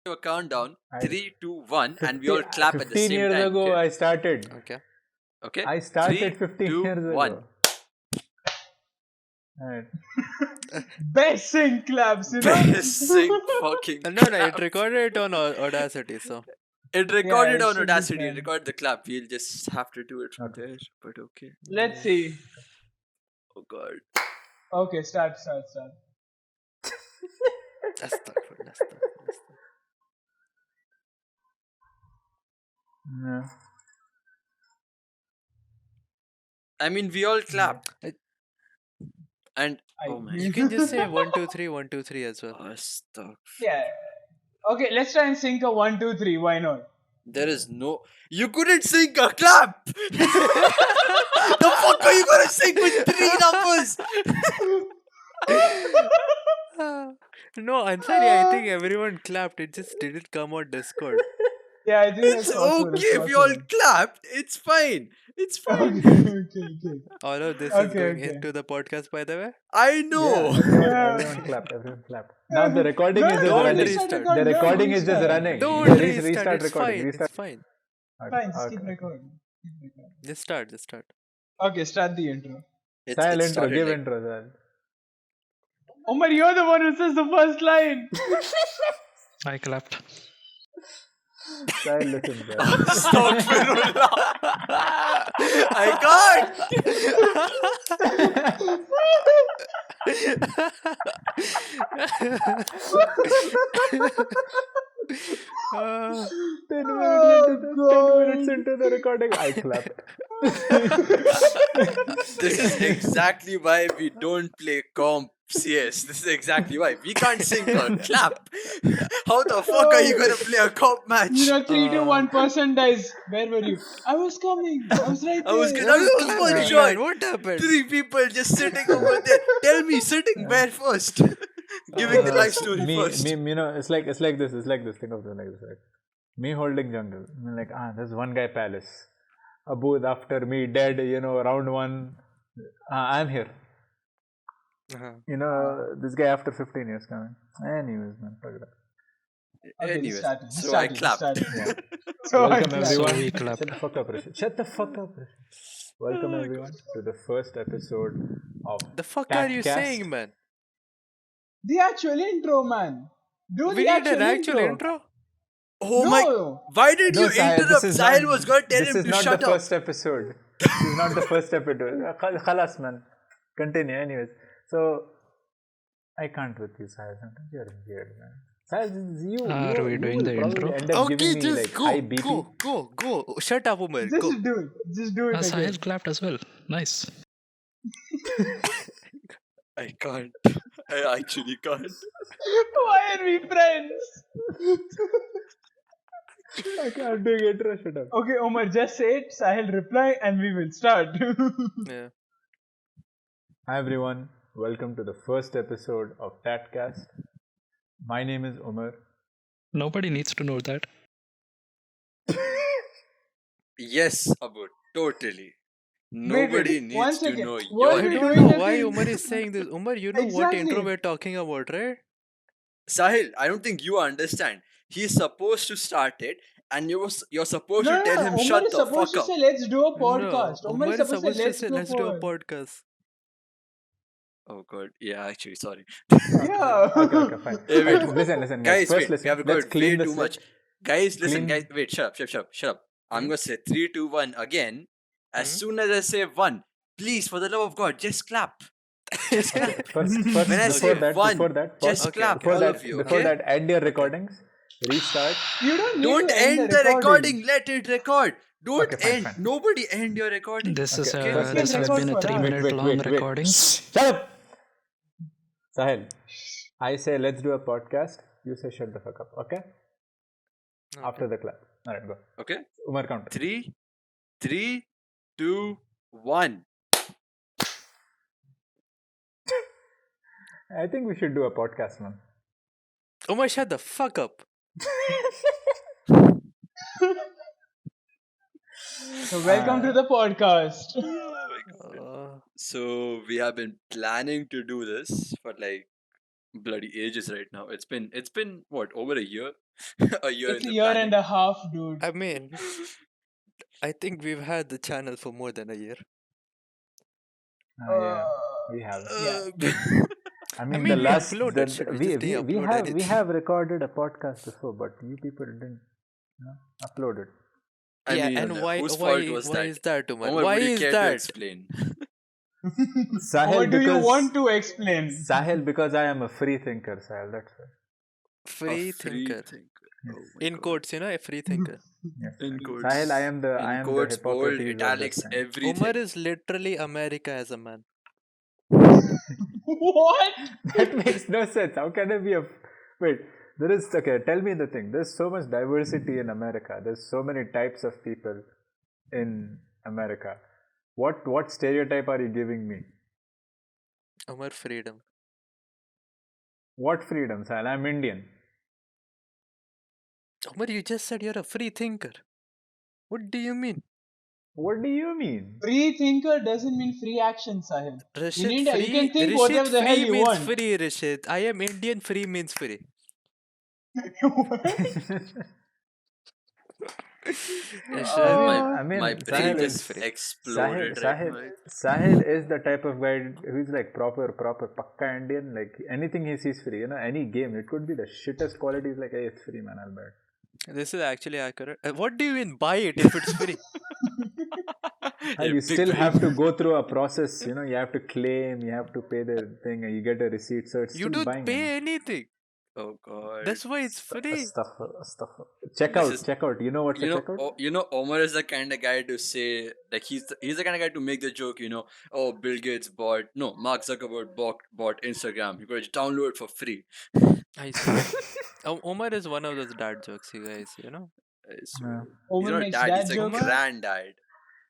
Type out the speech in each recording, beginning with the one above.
a countdown. I, 3, 2, 1, and we 50, all clap at the 15 same years time. ago, Okay? I started. Okay. Okay? I started 3, 15 2, years 1. ago. Right. Best sync claps, Basic fucking No, it clap. recorded it on Audacity, so. It recorded it on should be Audacity. fine. Record the clap. We'll just have to do it from Okay. there. But okay. Let's see. Oh god. Okay, start. Astaghfirullah. Yeah. I mean, we all clap. And oh my. You can just say 1, 2, 3, 1, 2, 3 as well. Stuff. Yeah. Okay, let's try and sync a 1, 2, 3. Why not? There is no. You couldn't sing a clap. The fuck are you gonna sing with 3 numbers? No, Ansari, I think everyone clapped. It just didn't come on Discord. Yeah, I think It's that's possible. okay if you all clapped. It's fine. It's fine. Okay. All of this is Okay, going okay. into the podcast, by the way. I know. Everyone clapped. Everyone clapped. Now the recording is just don't running. restart. The recording is just running. Don't Yeah, restart. It's recording. fine. Restart. It's fine. Fine, just Okay. keep recording. Just start. Okay, start the intro. Style It intro. started Give like- intro. Sahil. Omar, you're the one who says the first line. I clapped. Sahil, listen. Sahil. Astaghfirullah. I can't. Uh, 10 Oh, minutes into the recording, I clapped. This is exactly why we don't play comp CS. This is exactly why. We can't sing or clap. How the fuck are you gonna play a comp match? 3 to 1 person dies. Where were you? I was coming. I was right there. I was one man, shot. what happened? 3 people just sitting over there. Tell me, sitting where first? Giving the life story first. You know, it's like this. Think of it like this. Right? Me holding jungle. I'm like, there's one guy palace. Abud after me dead. You know, round 1. I'm here. Uh-huh. You know, this guy after 15 years coming. Anyways, man, fuck that. Okay, Anyways, started. so I clapped. Yeah. So I Welcome clapped. So everyone. we clapped. Shut the fuck up, Rishi. Shut the fuck up, Rishi. Welcome everyone to the first episode of The fuck are you Tat-Cast. saying, man? The actual intro, man. Do We the need actual an actual intro? Oh No. my. Why did you interrupt? Sahil was going to tell him to This is shut not the up. first episode. This is not the first episode. Khalas, man. Continue, anyways. So, I can't with you, Sahil. Sometimes you're weird, man. Sahil, you. Are you, we you doing will the probably intro? End up Okay, giving me just like high BP. go. Shut up, Umar. Go. Just do it. Just do it again. Sahil clapped as well. Nice. I can't. I actually can't. Why are we friends? I can't do intro. Shut up. Okay, Omar, just say it. Sahil reply and we will start. Yeah. Hi everyone, welcome to the first episode of Tat-Cast. My name is Umar. Nobody needs to know that. Yes, Abu. Totally. Nobody wait, one needs to second. know What your I we don't doing know at why the- Umar is saying this. Umar, you know what intro Exactly. we're talking about, right? Sahil, I don't think you understand. He's supposed to start it, and you're supposed to tell him Omar shut is the supposed fuck to up. say let's do a No, podcast. Omar is supposed to say let's do a pod. podcast. Oh god, yeah, actually, sorry. Yeah. Okay, fine. Hey, wait. Listen, Guys, First, wait, listen. we have Let's recorded clean way the too slate. much. Guys, listen, Clean- guys, wait, shut up. I'm gonna say 3, 2, 1 again. As Hmm? soon as I say 1, please, for the love of God, just clap. Just clap. Okay, first, When I before say that, one, before that, just pause. clap, before all that, of you, before okay? that, end your recordings, restart. You don't need Don't to end the recording. Let it record. Don't Okay, end. fine. Nobody end your recording. This is Okay, a, first this has record been a for us. 3-minute long recording. Shut up! Sahil, I say let's do a podcast. You say shut the fuck up, okay? After the clap. Alright, go. Okay. Umar count. 3, 2, 1. I think we should do a podcast, man. Umar, shut the fuck up. So welcome to the podcast. Uh, So we have been planning to do this for like bloody ages right now. It's been what, over a year? A year It's in a the year planning. and a half, dude. I mean, I think we've had the channel for more than a year. Yeah, Uh, we have. yeah. I I mean, the mean, we last uploaded shit. We just didn't we upload have anything. recorded a podcast before, but you people didn't, upload it. I Yeah, mean, and why whose fault why was why that? is that, Umar? Omar, Why would you is care to that? explain? Sahil, Or do you because want to explain? Sahil, because I am a free thinker, Sahil. That's why. A Free free thinker. thinker. Yes. Oh my In god. quotes, a free thinker. Yes. In Sahil, quotes. I In am the quotes, bold, Hippocrates of this italics, thing. Umar everything. is literally America as a man. What? That makes no sense. How can I be a wait? There is okay. Tell me the thing. There's so much diversity in America. There's so many types of people in America. What stereotype are you giving me? Umar, freedom. What freedom, Sahil? I'm Indian. Umar, you just said you're a free thinker. What do you mean? What do you mean? Free thinker doesn't mean free action, Sahil. In Rishit, India, you can think Rishit, whatever the hell free you means want. free, Rishit. I am Indian, free means free. What? Rishit, I mean, My brain Sahil means just is free. exploded right now. Sahil is the type of guy who's like proper pakka Indian. Like anything he sees free. Any game. It could be the shittest quality. He's like, hey, it's free, man. I'll buy it. This is actually accurate. What do you mean buy it if it's free? And Yeah, you big still brain. have to go through a process. You have to claim. You have to pay the thing. And you get a receipt. So it's You still don't buying. pay anything. Oh god. That's why it's free. Stuff. This is Check out. You know what's a checkout? Omar is the kind of guy to say, like, he's the kind of guy to make the joke, oh, Bill Gates Mark Zuckerberg bought Instagram. You could just download it for free. I swear. Omar is one of those dad jokes, you guys, I swear. He's Omar not a makes dad, dad he's a jokes. granddad.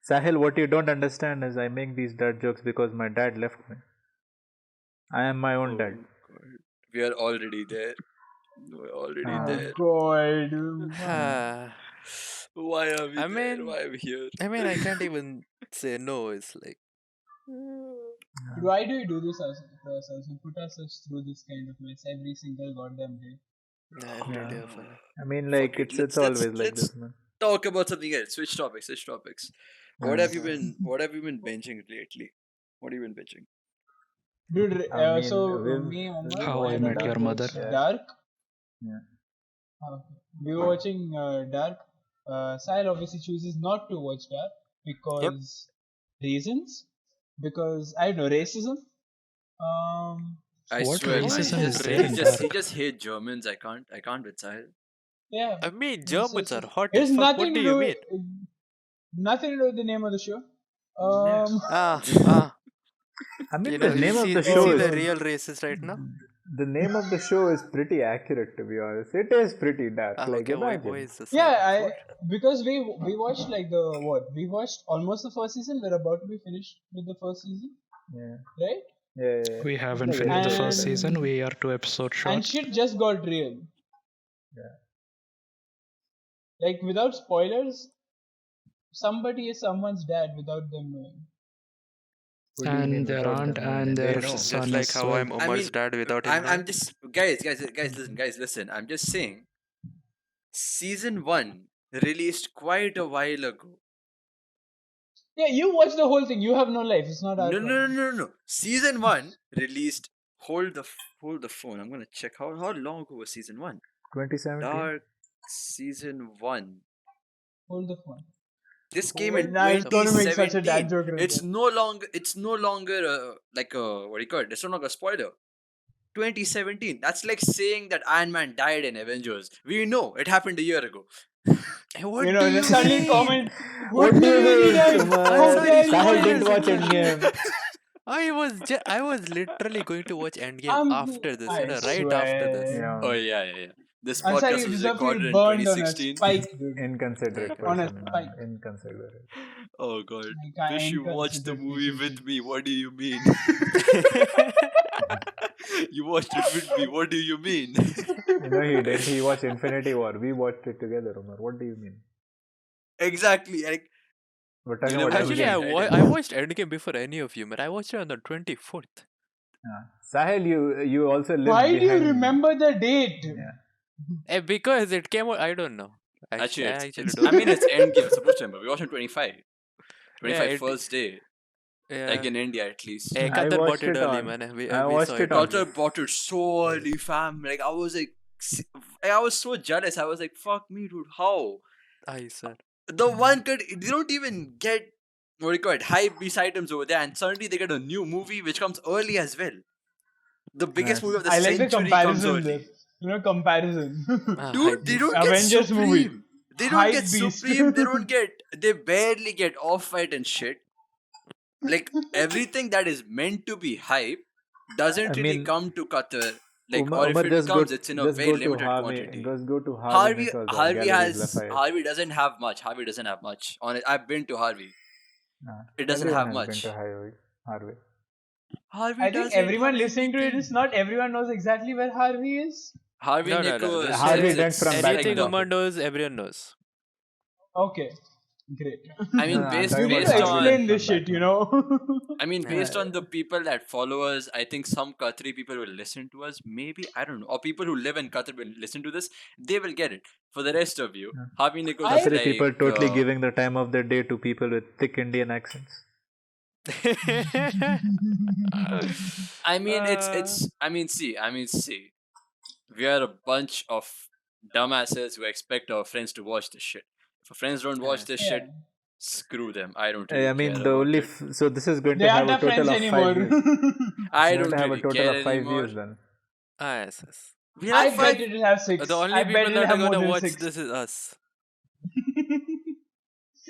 Sahil, what you don't understand is I make these dad jokes because my dad left me. I am my own dad. God. We are already there. We're already Ah. there. God. Why are we I there? mean- Why are we here? I can't even say no. It's like, Why do you do this to us? You put us through this kind of mess every single goddamn day. every day of our life. I mean, like Fuck it. it's always like this, man. Talk about something else. Switch topics. What have you been binging lately? What have you been binging? Dude, I mean, so we've- me and Omar How I watched Met Your Mother. Dark. Yeah. We were watching Dark. Sahil obviously chooses not to watch Dark because reasons. Because I don't know, racism. I What swear, man, racism he is just, there he in just he Dark? just hate Germans. I can't with Sahil. Yeah. I mean, It's- Germans it's- are hot It's as fuck. nothing What to do you do. mean? Nothing to do with the name of the show. I mean, You the know, name you of see, the you show see is the real racist right now? the name of the show is pretty accurate, to be honest. It is pretty dark. Like Okay, why imagine. is this? Yeah, because we watched like we watched almost the first season. We're about to be finished with the first season, Yeah. right? Yeah. We haven't Like finished the episode first like- season. We are 2 episodes And short. shit just got real. Yeah. Like without spoilers, somebody is someone's dad without them knowing. What do you mean And their without aunt them knowing? and They their know. Just son like as how well. I'm Omar's dad without him I'm knowing. just guys, listen. I'm just saying. Season 1 released quite a while ago. Yeah, you watch the whole thing. You have no life. It's not our problem. No. Season 1 released. Hold the phone. I'm gonna check how long ago was season 1. 2017. Dark season 1. Hold the phone. This came in Nah, it's gonna make such a dad 2017. joke right It's there. no longer like a what do you call it? It's no longer a spoiler. 2017. That's like saying that Iron Man died in Avengers. We know it happened a year ago. What You know, do you the suddenly mean? comment. What do you mean, Kumar? How dare you Sahil guys? didn't watch Endgame. I was literally going to watch Endgame I'm- after this, I right after this. swear. Yeah. Oh yeah. This I'm sorry, podcast you was deserve to recorded be in burned on a 2016. spike, dude. Inconsiderate On a person, man. spike. Inconsiderate. Oh god. I Wish you can't watched the consider movie it. with me. What do you mean? You watched it with me. What do you mean? He didn't. He watched Infinity War. We watched it together, Umar. What do you mean? Exactly. Like, We're talking You about never Actually, Endgame, Endgame. right? I watched Endgame before any of you, but I watched it on the 24th. Sahil, you also live Why do you behind. remember the date? Yeah. Because it came out. I don't know. Actually, I actually it's don't I mean, know. it's Endgame. I'm supposed to remember. We watched on 25. Yeah, 25 first day. Like yeah. in India, at least. I Qatar bought watched it it early, on. man. I We saw watched it it on. early. Qatar bought it so early, fam. Like, I was so jealous. I was like, fuck me, dude. How? I sir. The one could, they don't even get, what do you call it, hype beast items over there. And suddenly they get a new movie which comes early as well. The biggest movie of the I like the century comes comparison there. early. Comparison. Dude, Hype they beast. don't get Avengers movie. Supreme. They don't get Hype beast. Supreme. They barely get Off-White and shit. Like, everything that is meant to be hype doesn't I really mean, come to Qatar. Like, or Umar, if it comes, it's in a just very go to limited Harvey. quantity. Just go to Harvey Nichols or Galeries Lafayette. Harvey doesn't have much. Harvey doesn't have much. I've been to Harvey. It doesn't Everyone have has been much. to Harvey. Harvey I think doesn't everyone have listening to it anything. is not everyone knows exactly where Harvey is. Harvey No. Nichols. This Harvey is went from anything Batman. Umar knows, everyone knows. Okay, great. I mean, No, I'm based talking You need about to Harvey explain went this from shit, Batman. I mean, based Yeah. on the people that follow us, I think some Qatari people will listen to us. Maybe, I don't know. Or people who live in Qatar will listen to this. They will get it. For the rest of you, Harvey Nichols is Qatari people like... totally giving the time of their day to people with thick Indian accents. I mean, see. We are a bunch of dumbasses who expect our friends to watch this shit. If our friends don't watch this Yeah. shit, screw them. I don't really I mean, care the about only it. so this is going They to have aren't a our total friends of 5 anymore. views. I It's going don't to have a really total care of 5 anymore. views then. Yes. We I have bet 5. it'll have 6. The only I bet people it'll that are have more gonna than watch 6. this is us.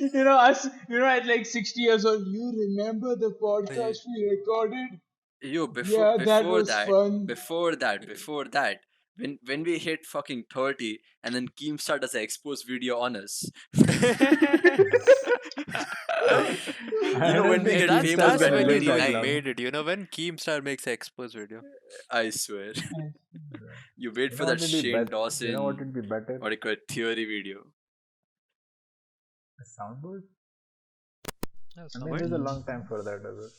Us, at like 60 years old, you remember the podcast we recorded? Yo, Yeah, that was fun. before that, when we hit fucking 30, and then Keemstar does an expose video on us. I don't When we think get Keemstar famous That's by gonna when you live know that you 29. long. made it. When Keemstar makes an expose video. I swear. You wait for You know that what would be Shane better? Dawson, You know what would be better? what do you call it, theory video. A soundboard? That's I not mean, bad. there's a long time for that as well.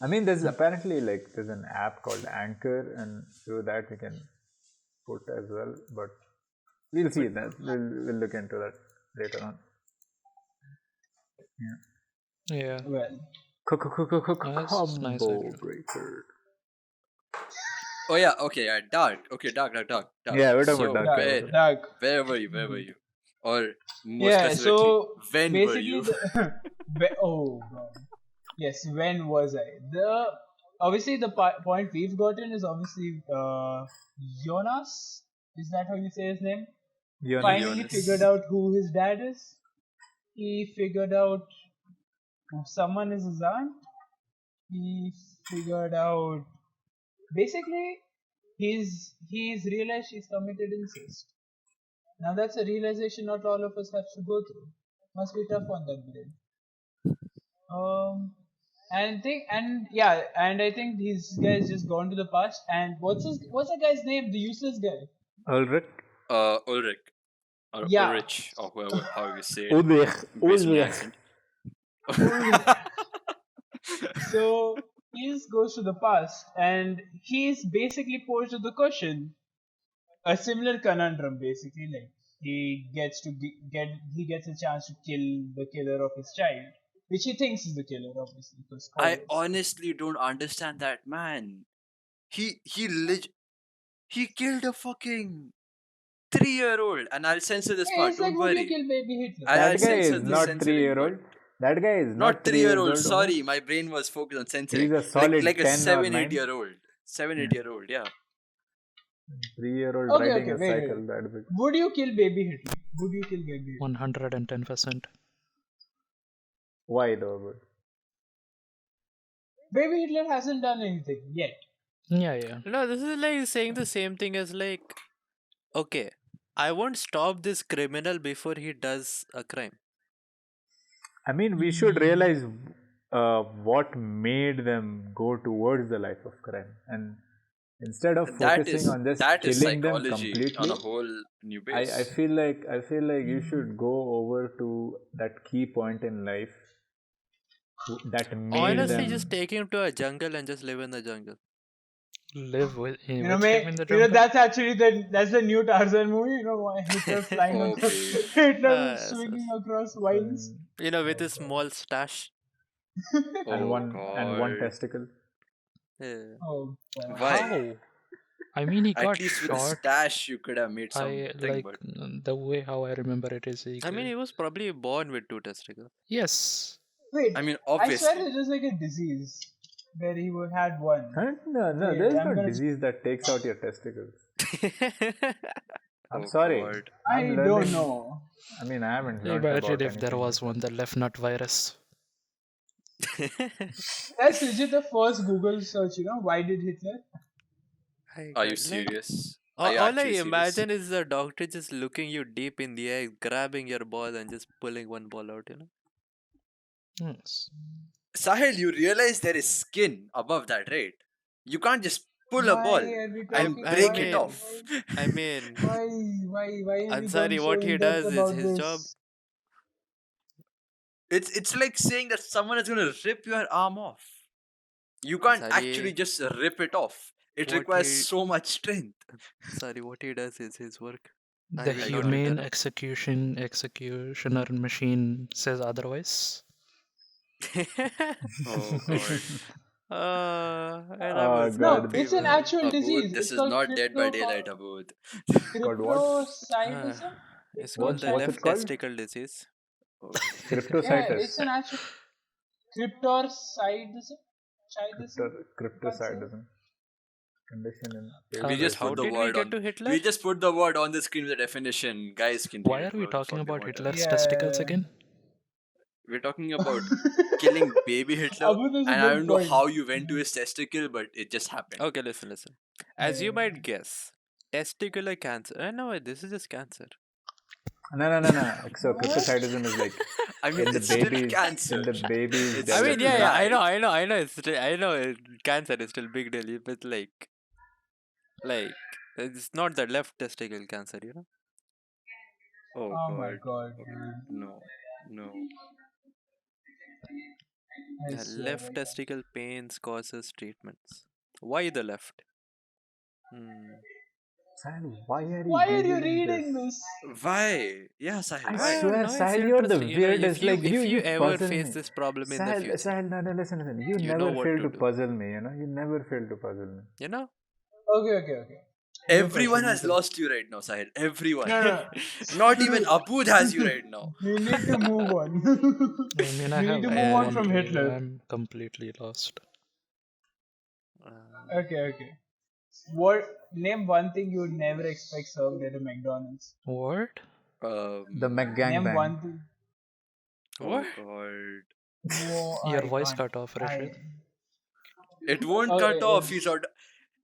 I mean, there's apparently there's an app called Anchor, and through that we can put as well. But we'll see that. We'll look into that later on. Yeah. Well, That's nice Combo idea. breaker. Oh yeah, okay, yeah, dark. Okay, dark. Yeah, we're talking So, about dark. where were you? Or more yeah, specifically, so when were basically, you? oh god, yes, when was I? Obviously the point we've gotten is obviously Jonas. Is that how you say his name? Finally Jonas. figured out who his dad is. He figured out someone is his aunt. He figured out basically he's realized she's committed incest. Now that's a realization not all of us have to go through. Must be tough on that brain. And I think these guys just gone to the past. And what's the guy's name? The useless guy. Ulrich. Ulrich. Or Yeah. Ulrich, or whoever, how you say it. Ulrich. Based on the Ulrich. accent. So he just goes to the past, and he's basically posed with the question, a similar conundrum. Basically, like he gets a chance to kill the killer of his child, which he thinks is the killer, obviously. Because I spoilers. honestly don't understand that man. He killed a fucking 3-year-old, and I'll censor this Hey, part. it's like, Don't would you worry. kill baby Hitler? I'll That guy censor is the not censoring 3-year-old. part. That guy is Not 3 year old. Umar. Sorry, my brain was focused on censoring. He's a solid like a 10 or 7, 9. 8 year old. 7, 8 year old. Yeah. 3-year-old Okay, riding a wait. cycle. That big. Would you kill baby Hitler? Would you kill baby Hitler? 110%. Why though? But Baby Hitler hasn't done anything yet. Yeah. No, this is like saying the same thing as like, okay, I won't stop this criminal before he does a crime. I mean, we should realize what made them go towards the life of crime, and instead of focusing on just that is killing them psychology completely, on a whole new base. I feel like you should go over to that key point in life that made Honestly, them. just take him to a jungle and just live in the jungle. Live with You know, him in the you know jungle. that's actually that's the new Tarzan movie. You know, why Hitler flying Oh, across, babe. Hitler Yes, swinging yes. across vines. With a small stash. Oh, and one God. testicle. Yeah. Oh God. Why? How? I mean, he At got least with a shot. stash, you could have made I something, like but the way how I remember it is I mean, he was probably born with 2 testicles. yes. Wait, I mean, I swear obviously. it was like a disease where he had one. Huh? No, Wait, there's I'm no gonna. disease that takes out your testicles. I'm Oh, sorry. God. I'm I don't learning. know. I mean, I haven't learned Imagine about if there anything was like that. one, the left nut virus. That's legit the first Google search. You know, why did Hitler? Are you Like, serious? Are all, you all I actually serious? imagine is the doctor just looking you deep in the eye, grabbing your ball and just pulling one ball out, Yes. Sahil, you realize there is skin above that, right? You can't just pull a Why ball are we and talking? I break it mean, off. I mean, Why are we going Ansari, so what he in depth does is about his job. this? It's like saying that someone is gonna rip your arm off. You can't actually Ansari, just rip it off. It what requires he, so much strength. what he does is his work. I The will not Exactly. humane interrupt. executioner machine says otherwise. Oh, God. That Oh was No, God, creepy, it's an man. actual Abud, disease. this It's is called not Dead by Daylight, Abud. called what? Uh, cryptocidism. it's What called is the that? What's it left called? testicle disease. Oh. Yeah, Cryptocitis. it's an actual cryptorcidism. Chidism. You can't say. Cryptocidism. Condition in We pale just How put the faces. did we word get on. to Hitler? We just put the word on the screen with the definition. Guys can read Why it. are we Whoever the talking fuck they about want to. Hitler's testicles Yeah. again? We're talking about killing baby Hitler, Abu, that's a and I good don't know point. how you went to his testicle, but it just happened. Okay, listen. As you might guess, testicular cancer. No, this is just cancer. No. So What? cryptocidism is like I mean, in the it's still babies cancer. It's I mean, still development. I bad. know. I know. Cancer is still big deal, but like it's not the left testicle cancer. Oh, Oh my God. god, Okay. dude. No. No. I The swear. left testicle pains causes treatments. Why the left? Hmm. Sahil, why are you Why are you googling this? reading this? Why? Yeah, Sahil, I I why? don't swear, know. It's Sahil, you're the interesting. weirdest. Like If you you ever puzzle face me. this problem in the Sahil, future, Sahil, no, listen. You you know never what fail to to do. puzzle me. You never fail to puzzle me. You know? Okay. New Everyone question. has lost you right now, Sahil. Everyone. No. Not even Abud has you right now. We need to move on. I mean, I We need have to move on one from rule. Hitler. I'm completely lost. Okay. What? Name one thing you would never expect served at a McDonald's. What? The Um, Name McGangbang. one thing. oh, What? God. No, Your I voice can't. cut off, Rashid. It won't Oh, cut off. it's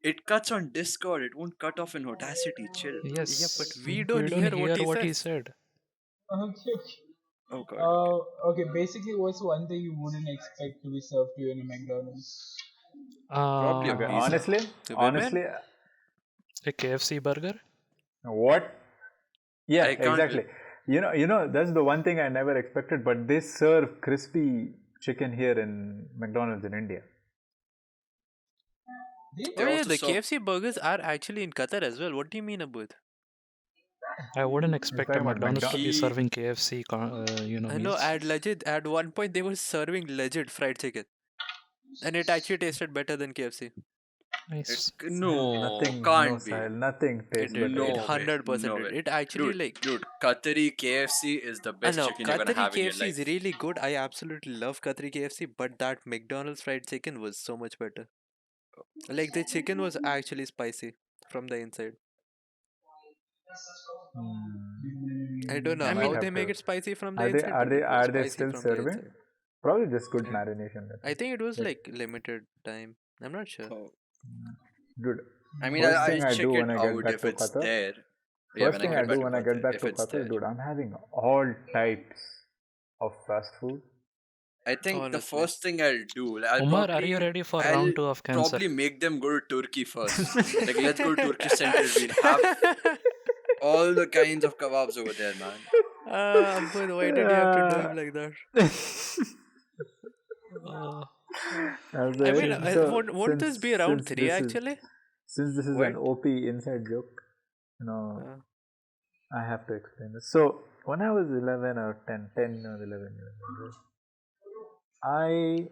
It cuts on Discord. It won't cut off in Audacity. Chill. Yeah, but Yes, we we don't don't hear what hear he what he says. said. okay. Oh, God. Okay. Okay. Basically, what's one thing you wouldn't expect to be served to you in a McDonald's? Probably a Okay, pizza. honestly, A KFC burger? what? Yeah, I can't. exactly. That's the one thing I never expected. But they serve crispy chicken here in McDonald's in India. They Oh yeah, also the serve. KFC burgers are actually in Qatar as well. What do you mean about? I wouldn't You're expect a talking about McDonald's to be He. serving KFC, I know meals. at one point they were serving legit fried chicken. And it actually tasted better than KFC. Nice. No, No, can't be. Sahil, nothing tastes It better. No Than way. 100% No did. way. It actually Dude, Qatari KFC is the I best know chicken you're gonna Qatari have in your KFC is life. really good. I absolutely love Qatari KFC, but that McDonald's fried chicken was so much better. Like the chicken was actually spicy from the inside. I don't I know might how Maybe. they have make to. it spicy from the Are they inside, are but they it was are they spicy still from the serving? inside. Probably just good I, marination. I think it was Like, like limited time. I'm not sure. Oh, dude, I mean, first I'll thing I check do it when I get out back if to it's Qatar. there. Yeah, First when I thing I get back do to when I get Qatar, back if to it's Qatar, there. dude, I'm having all types of fast food. I think the Honestly. first thing I'll do, I'll Umar, are you probably, ready for I'll round 2 of cancer? probably make them go to Turkey first. Like, let's go to Turkish Central. We'll have all the kinds of kebabs over there, man. But why did you have to do him like that? Uh, I mean, So won't this since be round since 3 this is actually? Since this is an What? OP inside joke, Uh, I have to explain this. So when I was 11 or 10 or 11 years old, I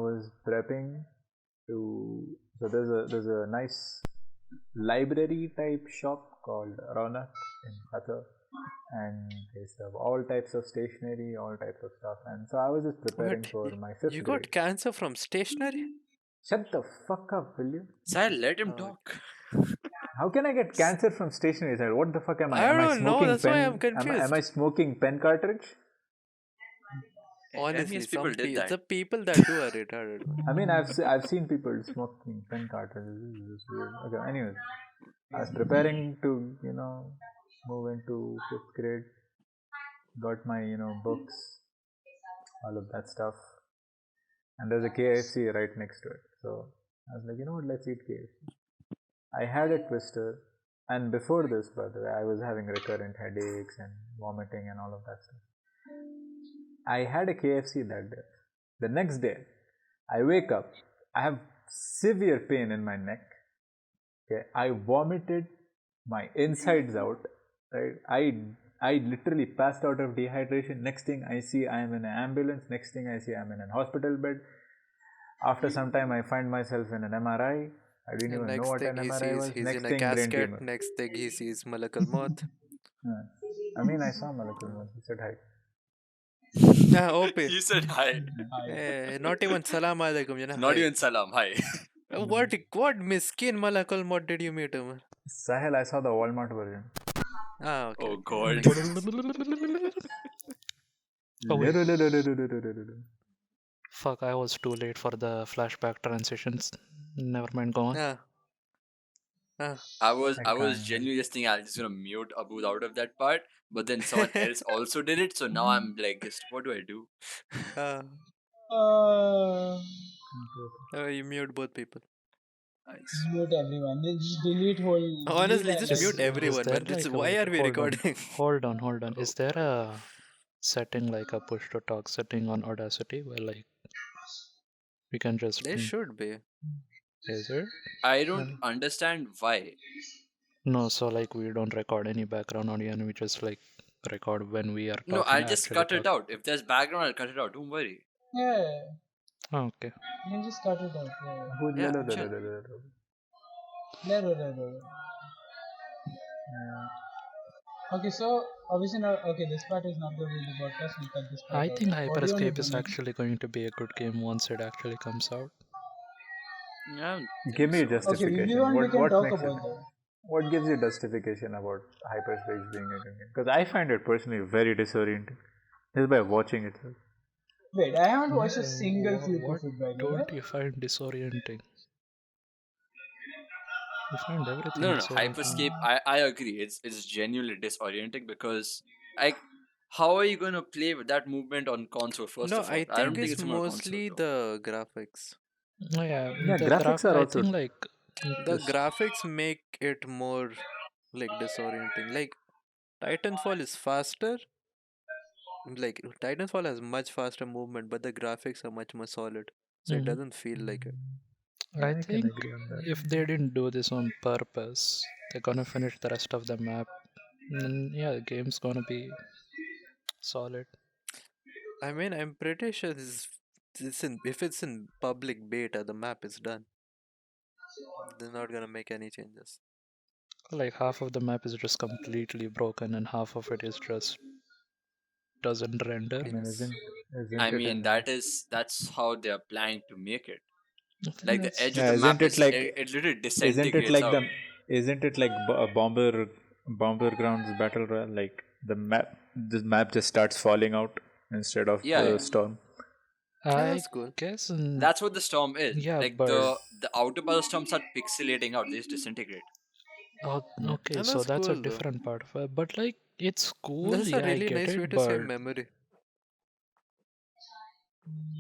was prepping to. So there's a nice library type shop called Ronak in Qatar, and they serve all types of stationery, all types of stuff. And so I was just preparing what? for my You fifth got grade. cancer from stationery? Shut the fuck up, will you? Sir, let him Oh, talk. How can I get cancer from stationery? Sir? What the fuck am I? I Am I don't know. smoking That's why I'm pen? Am I confused. smoking pen cartridge? Honestly, MES people did that. the people that do are retarded, man. I mean, I've seen people smoking pen cartridges. This is weird. Okay, anyways, I was preparing to move into fifth grade. Got my books, all of that stuff, and there's a KFC right next to it. So I was like, you know what? Let's eat KFC. I had a twister, and before this, by the way, I was having recurrent headaches and vomiting and all of that stuff. I had a KFC that day. The next day, I wake up. I have severe pain in my neck. Okay, I vomited my insides out. Right, I literally passed out of dehydration. Next thing I see, I am in an ambulance. Next thing I see, I'm in a hospital bed. After some time, I find myself in an MRI. I didn't And even know next what thing an he MRI sees, was. he's in Next a thing, brain casket. tumor. Next thing he sees Malak al Maut. I mean, I saw Malakul once. He said hi. Ah, OP. You said hi. Not even salam alaikum, you know. Not Hi. even salam. Hi. What miskin Malak al Maut did you meet him? Sahel, I saw the Walmart version. Ah, okay, Oh okay. God. Makes sense. Oh, wait. Fuck, I was too late for the flashback transitions. Never mind, go on. Ah, ah. I was can't. genuinely just thinking I was just gonna mute Abu out of that part, but then someone else also did it, so now I'm like, just what do I do? Ah. Uh, You mute both people. Nice. mute everyone. Just delete whole. Honestly, Delete just and mute Is everyone, there man. like a Why wait? are we recording? Hold on. Is there a setting like a push to talk setting on Audacity where like we can just There should be. is it? I don't understand why. No, so like we don't record any background audio and we just like record when we are No, talking I'll just actually cut it out. If there's background, I'll cut it out. Don't worry. Yeah, Oh, okay. you can just cut it out. Yeah, chill. Okay, so obviously now, okay, this part is not going to be the podcast. We'll cut this part I out. think What do you want to Hyperscape do is next? actually going to be a good game once it actually comes out. Yeah, I don't Give think me a so. Okay, if justification. you want, we can What talk makes about it? that. What gives you justification about hyperspace being a good game? Because I find it personally very disorienting just by watching it. Wait, I haven't watched a single clip What of it, by the way. don't you find disorienting? You find everything No, disorienting. Hyperscape. I agree. It's genuinely disorienting because like, how are you gonna play with that movement on console? First No, of all, I I think don't think it's it's more console mostly though. the graphics. Oh, yeah, Yeah, the graphics are I also think like The graphics make it more like disorienting. Like Titanfall is faster. Like Titanfall has much faster movement, but the graphics are much more solid. So it Mhm. doesn't feel like it. I can think agree on that. if they didn't do this on purpose, they're gonna finish the rest of the map. And yeah, the game's gonna be solid. I mean, I'm pretty sure if it's in public beta, the map is done. They're not gonna make any changes. Like half of the map is just completely broken and half of it is just doesn't render. I mean, Yes. isn't I it mean, in? that's how they're planning to make it. I think Like the that's edge of Yeah, the isn't map it is like? it literally Isn't it disintegrates like out. Isn't it like bomber grounds battle royale? Like the map just starts falling out instead of Yeah, yeah. storm. Yeah, I that's cool. guess That's what the storm is. yeah, Like but the outer part of the storm start pixelating out. They just disintegrate. oh, okay, And so that's that's a cool though. different part of it. But like it's cool, That's a yeah, I really get nice way it, to save but memory.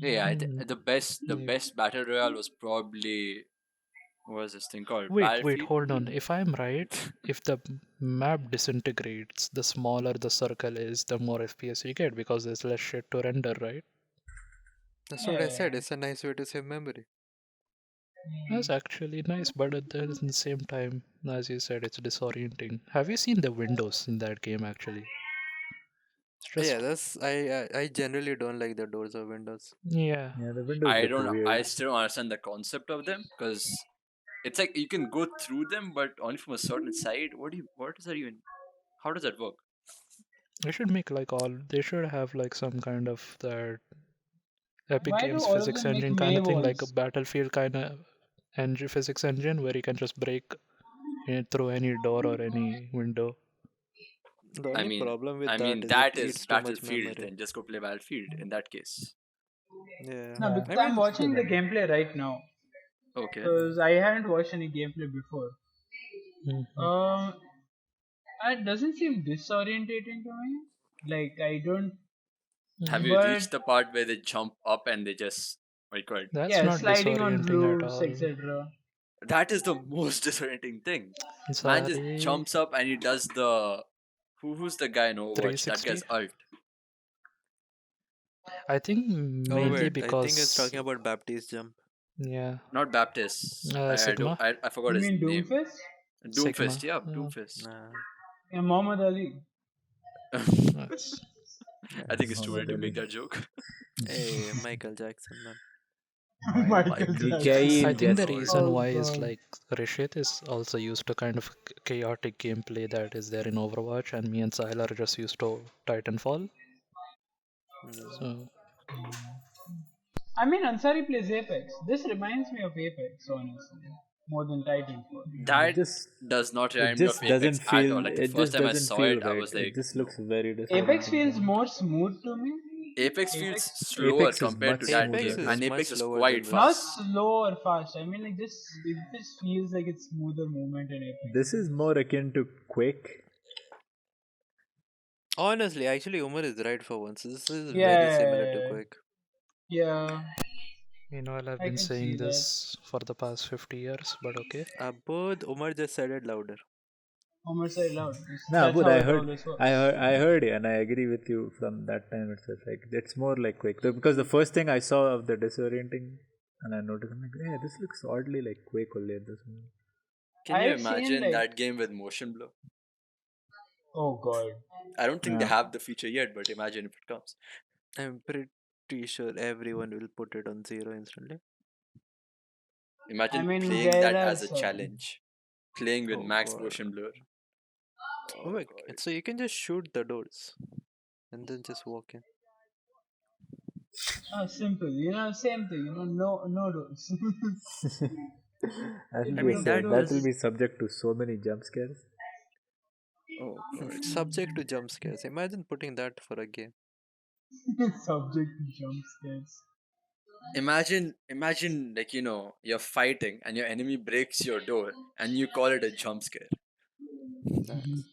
Yeah, mm, the maybe. best battle royale was probably what was this thing called? Wait, Battlefield. hold on. If I'm right, if the map disintegrates, the smaller the circle is, the more FPS you get because there's less shit to render, right? That's what I Yeah, said. It's a nice way to save memory. That's actually nice, but at the same time, as you said, it's disorienting. Have you seen the windows in that game actually? It's Yeah, just, that's I generally don't like the doors or windows. yeah. Yeah, the windows I look don't. I weird. still don't understand the concept of them because it's like you can go through them, but only from a certain side. What do you? What does that even? How does that work? They should make like all, they should have like some kind of that Epic Why do Games all of physics them make engine kind meh of thing, like a walls? Battlefield kind of engine, physics engine, where you can just break it through any door or any window. The I only mean, problem I with that mean is it that is eats too much Battlefield. memory. Then just go play Battlefield in that case. Yeah, No, Yeah, because I I'm mean, it's still watching the like gameplay right now. Okay. Because I haven't watched any gameplay before. Hmm. Um, it doesn't seem disorientating to me. Like I don't, Have Hmm. you but reached the part where they jump up and they just what do you call it? That's yeah, not sliding on disorienting at roofs, all. etc. That is the most disorienting thing. Man just Sorry, jumps up and he does the who's the guy in Overwatch that 360. gets ult. I think oh mainly wait, I think it's because, talking about Baptiste jump. yeah, Not Baptist. I don't Sigma, I forgot You his mean name. Doomfist? Doomfist. Sigma. Yeah, Doomfist. Nah, Yeah, Muhammad Ali. That's I think it's too early Muhammad to make Ali. that joke. hey, Michael Jackson, man. Michael Michael DKI I Jackson. in think the Jackson. Jasper. reason Oh why is god. like Rishit is also used to kind of chaotic gameplay that is there in Overwatch, and me and Sahil are just used to Titanfall. Yeah. So I mean, Ansari plays Apex. This reminds me of Apex, honestly, more than Titanfall. It That just does not it remind me of just Apex doesn't at feel all. Like the it first just time I doesn't saw feel it, I right. was It like, just looks no. very Apex disorienting to feels me. more smooth to me. Apex feels Apex, slower Apex is compared much to that smoother, Apex game, is yeah. and much Apex is slower quite than not this. fast. slow or fast. I mean, like just it just feels like it's smoother movement in Apex. This is more akin to Quake. Honestly, actually, Umar is right for once. This is very similar to Yeah, Quake. yeah, meanwhile, I've I been can saying see that. this for the past 50 years, but okay. Both Umar just said it louder. Homer said loud. Nah, That's but how it always works. I heard you, and I agree with you from that time itself. Like it's more like Quake. Because the first thing I saw of the disorienting, and I noticed, I'm like, yeah, this looks oddly like Quake only at this moment. Can you I've seen imagine like, that game with motion blur? oh god, I don't think they Yeah. have the feature yet, but imagine if it comes. I'm pretty sure everyone will put it on zero instantly. I Imagine mean playing there that are as a some. challenge. Playing with Oh max god. motion blur. Oh Oh wait, god. so you can just shoot the doors and then just walk in. Simple, same thing, no doors. I That'll be mean Simple that that does. will doors. be subject to so many jump scares. Oh god. Subject to jump scares. Imagine putting that for a game. Subject to jump scares. Imagine like you're fighting and your enemy breaks your door and you call it a jump scare. Nice.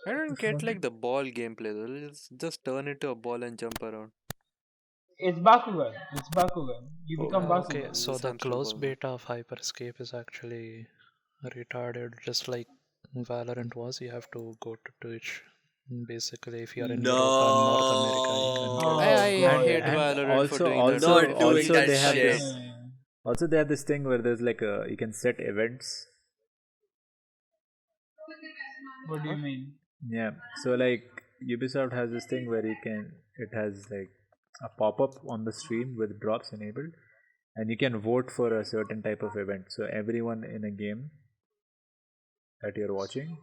I don't get like the ball gameplay though. Just turn into a ball and jump around. It's Bakugan. It's Bakugan. You Oh become god. Okay, Bakugan. This so is the hamster closed ball, man. beta of Hyperscape is actually retarded, just like Valorant was. You have to go to Twitch. Basically, if you are in Europe and North America, you can get I, Oh it. I And hate god. and Valorant for also doing that also to me. Not doing also Please that they have stop. shit. this Yeah. also they have this thing where there's like a you can set events. What do you Huh? mean? Yeah. So like Ubisoft has this thing where it has like a pop-up on the stream with drops enabled, and you can vote for a certain type of event. So everyone in a game that you're watching,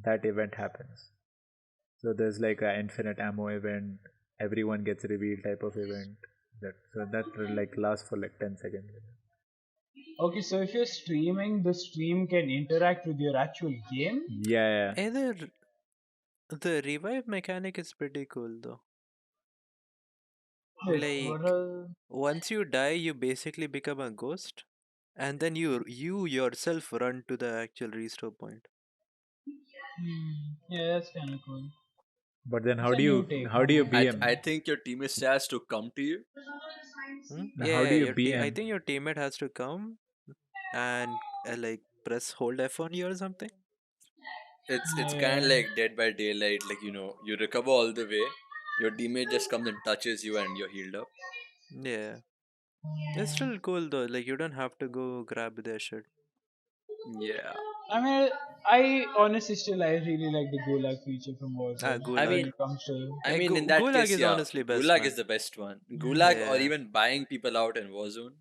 that event happens. So there's like an infinite ammo event, everyone gets revealed type of event. That like lasts for like 10 seconds. Okay, so if you're streaming, the stream can interact with your actual game. Yeah, yeah. Either the revive mechanic is pretty cool though. Wait, what Like are? once you die, you basically become a ghost, and then you yourself run to the actual restore point. Yeah, that's kind of cool. But then It's a new take how do on you it. BM? I think your teammate still has to come to you. Hmm? How do Yeah, you I BM? think your teammate has to come and like press hold F on you or something. It's kind of Yeah. like Dead by Daylight. Like you recover all the way. Your teammate just comes and touches you and you're healed up. Yeah. It's still cool though. Like you don't have to go grab their shit. Yeah. I mean, I honestly still I really like the Gulag feature from Ah, Warzone I when Gulag. mean, it comes to. in that Gulag case, is yeah, honestly best, Gulag is man. the best one. Mm. Gulag or Yeah, even buying people out in Warzone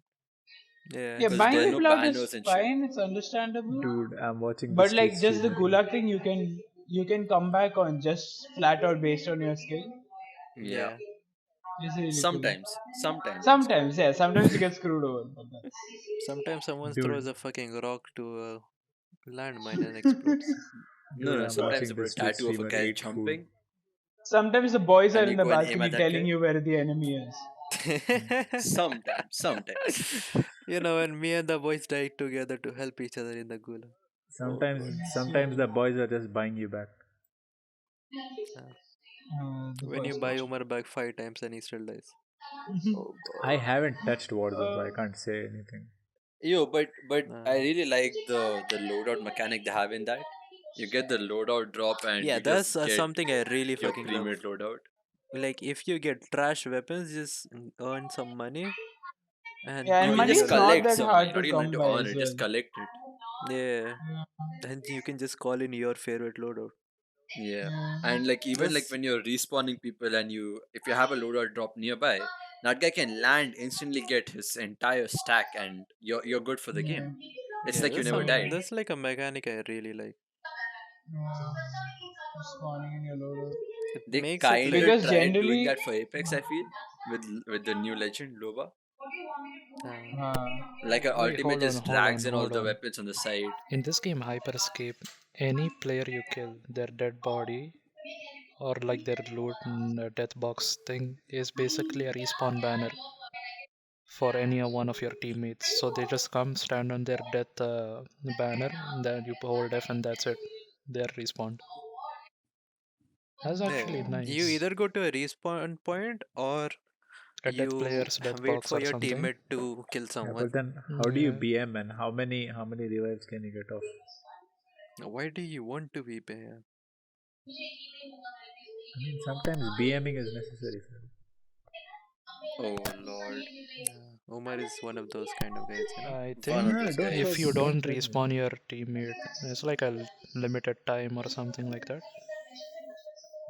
yeah. Yeah, because Just buying there are buy. no people out is banners and shit. fine. It's understandable. Dude, I'm watching the But street like just the streamer thing. Gulag thing, you can come back on just flat out based on your skill. Yeah. Yeah. It's really cool. Sometimes it's cool. Sometimes, yeah, sometimes you get screwed over, but that's Sometimes someone throws Dude, a fucking rock to a landmine and explodes. No, dude, no. I'm Sometimes they watching put the a street tattoo of a streamer guy eat food. jumping, sometimes the boys are and in you the go and aim at balcony that telling guy. you where the enemy is. Sometimes. You know, when me and the boys died together to help each other in the gulag. Oh Sometimes, god. sometimes the boys are just buying you back. Uh, The when you first buy picture. Umar back 5 times and he still dies. Oh I god. haven't touched Warzone, so I Uh, can't say anything. Yo, but Uh, I really like the loadout mechanic they have in that. You get the loadout drop and yeah, you that's just get something I really your fucking love. pre-made loadout. Like, if you get trash weapons, just earn some money and yeah, You and go can in money just your is not collect loadout. that some money. hard Not to even need come to by earn as it, well. just collect it. Yeah, Yeah. then you can just call in your favorite loadout. Yeah. Yeah. And like even like This, when you're respawning people and you if you have a loadout drop nearby, that guy can land instantly get his entire stack and you're good for the Yeah. game. It's yeah, like you that's never some, died. that's like a mechanic I really like. Yeah. Spawning in your loadout. It They makes it like, kinda Because tried doing generally, that for Apex, I feel, with the new legend, Loba. uh, uh, Like a Wait, ultimate just hold on, drags in all hold the on. weapons on the side. In this game, Hyperscape, any player you kill, their dead body or like their loot death box thing is basically a respawn banner for any one of your teammates. So they just come, stand on their death banner, then you hold F, and that's it. They're respawned. That's yeah, actually you nice. either go to a respawn point or A death you player's death wait box for or your something. teammate to kill Yeah, someone. but then how do you Yeah. BM and how many revives can you get off? Why do you want to be there? I mean, sometimes BMing is necessary. Sir. Oh lord. Omar is one of those kind of guys, you know. I One of think No, those if you guys. don't don't tell me. respawn your teammate, it's like a limited time or something like that.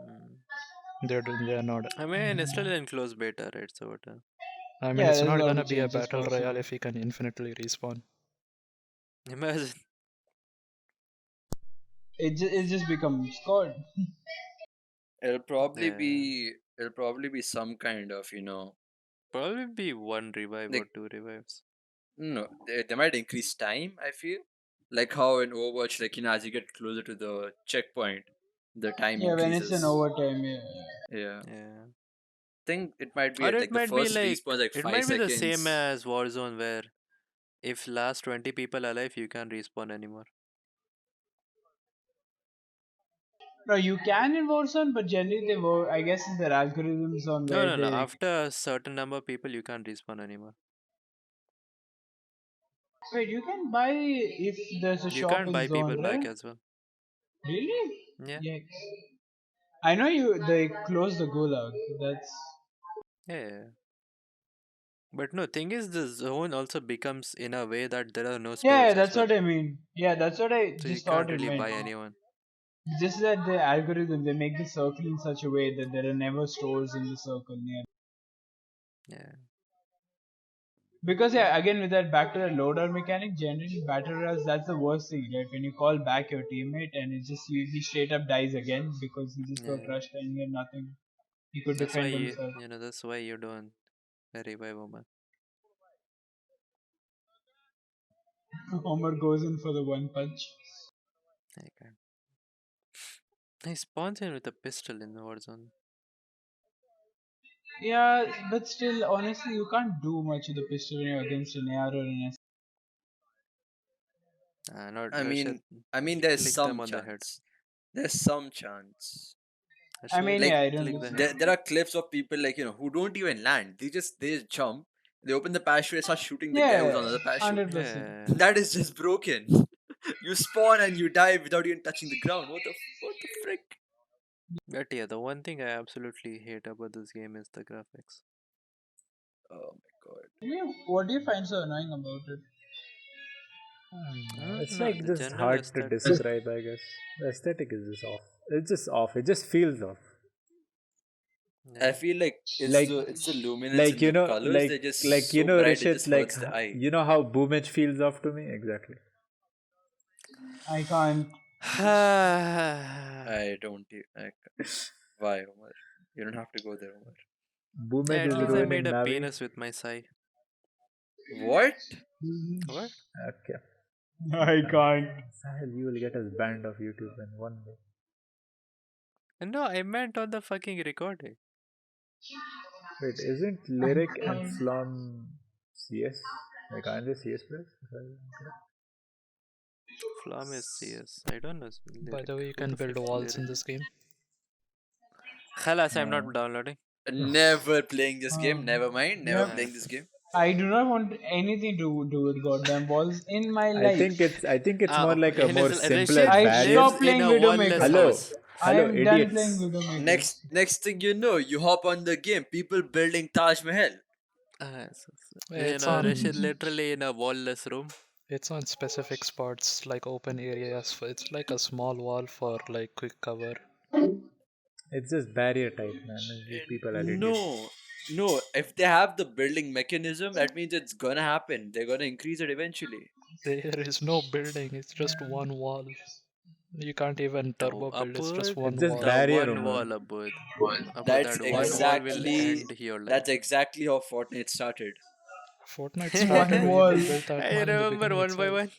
Mm. They're not. I mean, it's still in closed beta, right? So, I mean, yeah, it's there's a not lot gonna of be a changes battle royale possible. if you can infinitely respawn. imagine. It just becomes God. Yeah, It'll probably be some kind of, probably be one revive or like two revives. no, they might increase time, I feel. Like how in Overwatch, like as you get closer to the checkpoint, the time Yeah, when it's an increases. overtime, yeah. Yeah. Yeah, Think it might be or at it like the might be first like respawn like it five might be the same seconds. as Warzone, where if last 20 people alive, you can't respawn anymore. No, you can in Warzone, but generally they were. I guess their algorithms on No, where no, no. they. After a certain number of people, you can't respawn anymore. Wait, you can buy if there's a You shop can't in buy people zone, back right? as well. Really? Yeah, Yeah. I know they closed the gulag. That's yeah. But no, thing is, the zone also becomes in a way that there are no yeah, stores as that's well. what I mean. Yeah, that's what I So you just can't thought it really meant. buy anyone. Just that the algorithm they make the circle in such a way that there are never stores in the circle near. Yeah, Because yeah, again with that back to the loadout mechanic, generally battle royals that's the worst thing, right? When you call back your teammate and it just he straight up dies again because he just got yeah. rushed and he had nothing. He could That's why defend himself. that's why you don't revive Omar. Omar goes in for the one punch. I can't. He spawns in with a pistol in the Warzone. Yeah, but still, honestly, you can't do much with the pistol when you're against an AR or an S. Not I shit. mean, there's Click them some on the head. chance. There's some chance. I Actually, mean, Like yeah, I don't click think the so. head. there are clips of people like who don't even land. They just jump. They open the parachute and start shooting the guy who's Yeah, on the parachute. 100%. Yeah. That is just broken. You spawn and you die without even touching the ground. What the frick? But yeah, the one thing I absolutely hate about this game is the graphics. Oh god. What do you find so annoying about it? It's No, like the just general hard to aesthetics. describe, I guess. The aesthetic is just off. It's just off. It just feels off. I Yeah. feel like Like, it's the luminance like in the you know, colors. They're just you so know, bright it Rishit, just hurts the eye. you know how Boomage feels off to me exactly. I can't. I don't. Why, Omar? You don't have to go there, Omar. Yeah, Boomage at is least I Uh, made ruining a Navi. penis with my sigh. What? What? Okay, I can't. Sahil, you will get us banned off YouTube in one day. No, I meant on the fucking recording. Wait, isn't I Lyric and can't. Slom CS? Like, aren't they CS players? If I'm correct? Flam is CS. I don't know. By Lyric. the way, you Who can the fuck build is walls lyric? in this game. Khalas, I'm Uh, not downloading. Never playing this game. Um, Never mind. Never yeah, Uh, playing this game. I do not want anything to do with goddamn balls in my life. I think it's more like a more simpler Rishit I barrier. lives stopped in playing a Widow wallless Maker. Hello, house. I hello, am done playing idiots. Widow Next Makers. next thing you know, you hop on the game. People building Taj Mahal. It's Rishit on literally in a wallless room. it's on specific spots like open areas. It's like a small wall for like quick cover. It's just barrier type, man. These people are idiots. No, no. If they have the building mechanism, that means it's gonna happen. They're gonna increase it eventually. There is no building. It's just one wall. You can't even No, turbo build. It's just Abud, It's one just wall. the barrier, one Umar. wall, Abud. Abud, That's that one wall will exactly end your that's life. exactly how Fortnite started. Fortnite started One when people wall. built that I one in the remember beginning one by itself. one.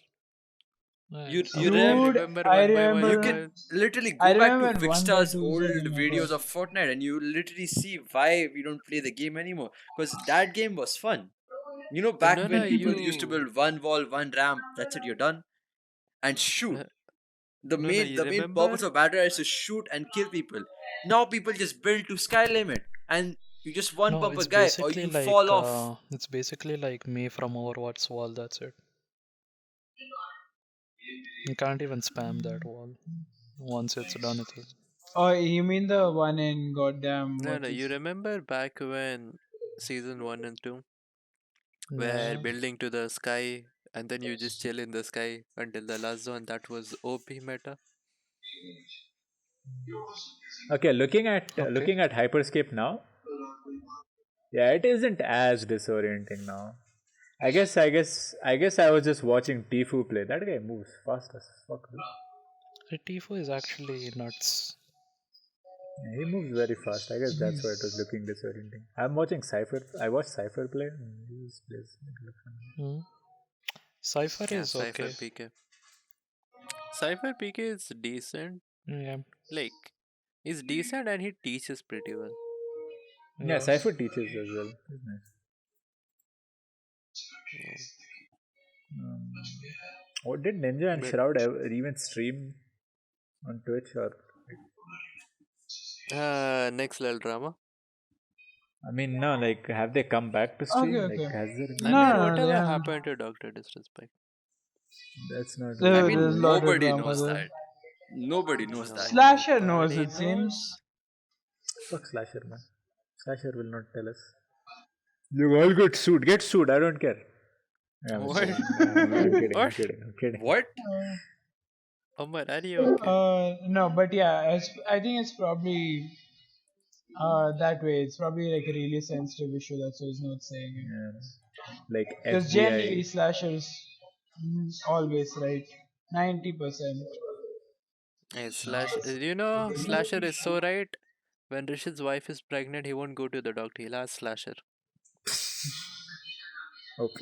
You Abud, I rem Dude, remember I one by one. you remember. can literally I go back to remember when 1.2 Vixta's is old a videos universe. of Fortnite and you literally see why we don't play the game anymore. Because that game was fun. You know, back No, no, when people used to you. build one wall, one ramp, that's it, you're done, and shoot. No, no, you The main purpose remember? of battle is to shoot and kill people. Now people just build to sky limit and you just one No, pump a guy or you fall off. it's basically like me from Overwatch's wall. That's it. You can't even spam that wall. Once it's done, it is. Oh, you mean the one in goddamn No, what no, you is? remember back when season 1 and 2 were Yeah. building to the sky and then you just chill in the sky until the last zone? That was OP meta. Okay, Okay. looking at Hyperscape now, yeah, it isn't as disorienting now. I guess I was just watching Tifu play. That guy moves fast as fuck, dude. Tifo is actually nuts. Yeah, he moves very fast. I guess that's why it was looking disorienting. I'm watching Cypher. I watched Cypher play. And he just plays. Hmm. Cypher Yeah, is Cypher okay. PK. Cypher PK is decent. Yeah. Like, he's decent and he teaches pretty well. Yeah, Yes. Cypher teaches as well. He's nice. Yeah. Um, what did Ninja and But Shroud even stream on Twitch or? next level drama. I mean, no, like, have they come back to Okay, stream? Like, okay. has there I been? No, mean, no, no, they whatever haven't. happened to Dr. Disrespect? That's not I really There's a mean, known. lot of nobody drama knows there. that. Nobody knows that. Slasher knows, Nobody it seems. knows. Fuck Slasher, man. Slasher will not tell us. You all get sued. Get sued. I don't care. Yeah, I'm just What? kidding. I'm kidding. I'm What? kidding. I'm kidding. What? Omar, are you okay? No, but yeah, I think it's probably that way. It's probably like a really sensitive issue. That's why he's not saying it. Yeah. Like Because FBI. generally, slashers always right. 90%. Slasher is so right. When Rishid's wife is pregnant, he won't go to the doctor. He'll ask Slasher. OP.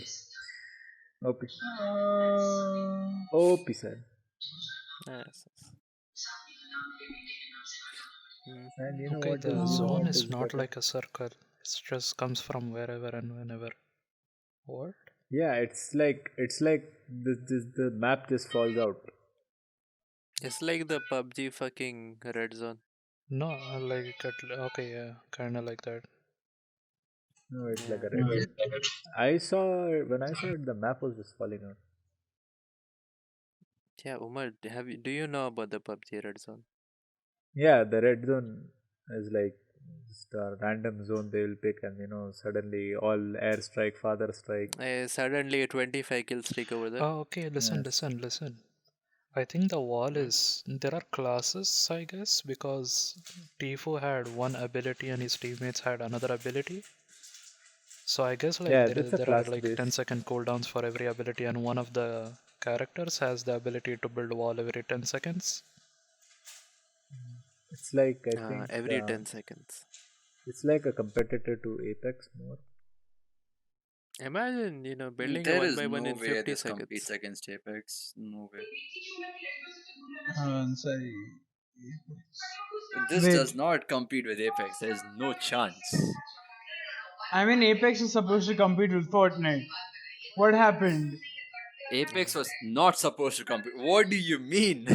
OP. Uh, OP, sir. Yes. Mm. And you know Okay, what is the zone is not better? like a circle. It just comes from wherever and whenever. What? Yeah, it's like the map just falls out. It's like the PUBG fucking red zone. No, okay, yeah, kind of like that. No, it's like Yeah. a red zone. When I saw it, the map was just falling out. Yeah, Umar, do you know about the PUBG red zone? Yeah, the red zone is like Just a random zone they will pick, and suddenly all airstrike, father strike. Suddenly a 25 kill streak over there. Oh, okay, listen, Yes. listen, listen. I think the wall is there are classes, I guess, because Tifo had one ability and his teammates had another ability. So I guess like Yeah, there that's is, a there are class like base. 10-second cooldowns for every ability, and one of the characters has the ability to build wall every 10 seconds. It's like I think Every 10 seconds. it's like a competitor to Apex more. Imagine, building a There 1 is by 1 no in way 50 this competes seconds. against Apex. No way. Sorry. This Wait, does not compete with Apex. There is no chance. I mean Apex is supposed to compete with Fortnite. What happened? Apex was not supposed to compete. What do you mean?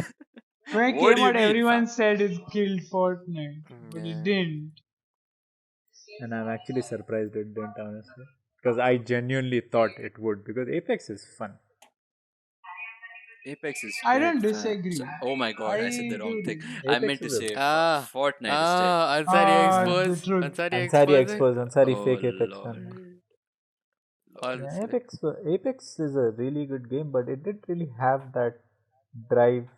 When it What came do you out, mean, fam? everyone said it killed Fortnite, but it Yeah. didn't. And I'm actually surprised it didn't, honestly. Because I genuinely thought it would, because Apex is fun. Apex is I don't great, fam. disagree. So, oh my I god, I said the wrong do thing. disagree. I Apex meant to is a say Ah, Fortnite instead. Ansari The expose. truth. Ansari Ansari expose it. expose, Ansari Oh fake Apex fan. lord. Lord. Yeah, Honestly. Apex is a really good game, but it didn't really have that drive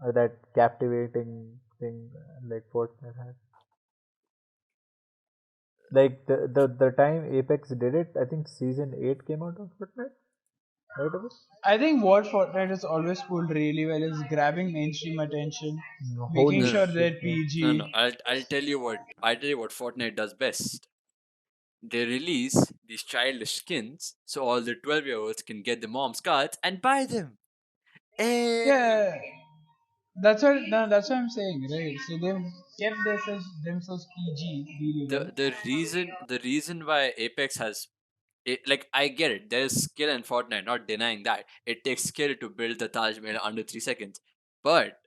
or that captivating thing like Fortnite had. Like the time Apex did it, I think season 8 came out of Fortnite, right away. I think what Fortnite has always pulled really well is grabbing mainstream attention, making Holy No, no, sure shit, they're yeah. no, PG. no. I'll tell you what Fortnite does best. They release these childish skins so all the 12-year-olds can get the mom's cards and buy them. Hey. Yeah, that's what. No, that's what I'm saying, right? So they've kept themselves PG really The well. reason why Apex has like I get it. There is skill in Fortnite, not denying that. It takes skill to build the Taj Mahal under 3 seconds. But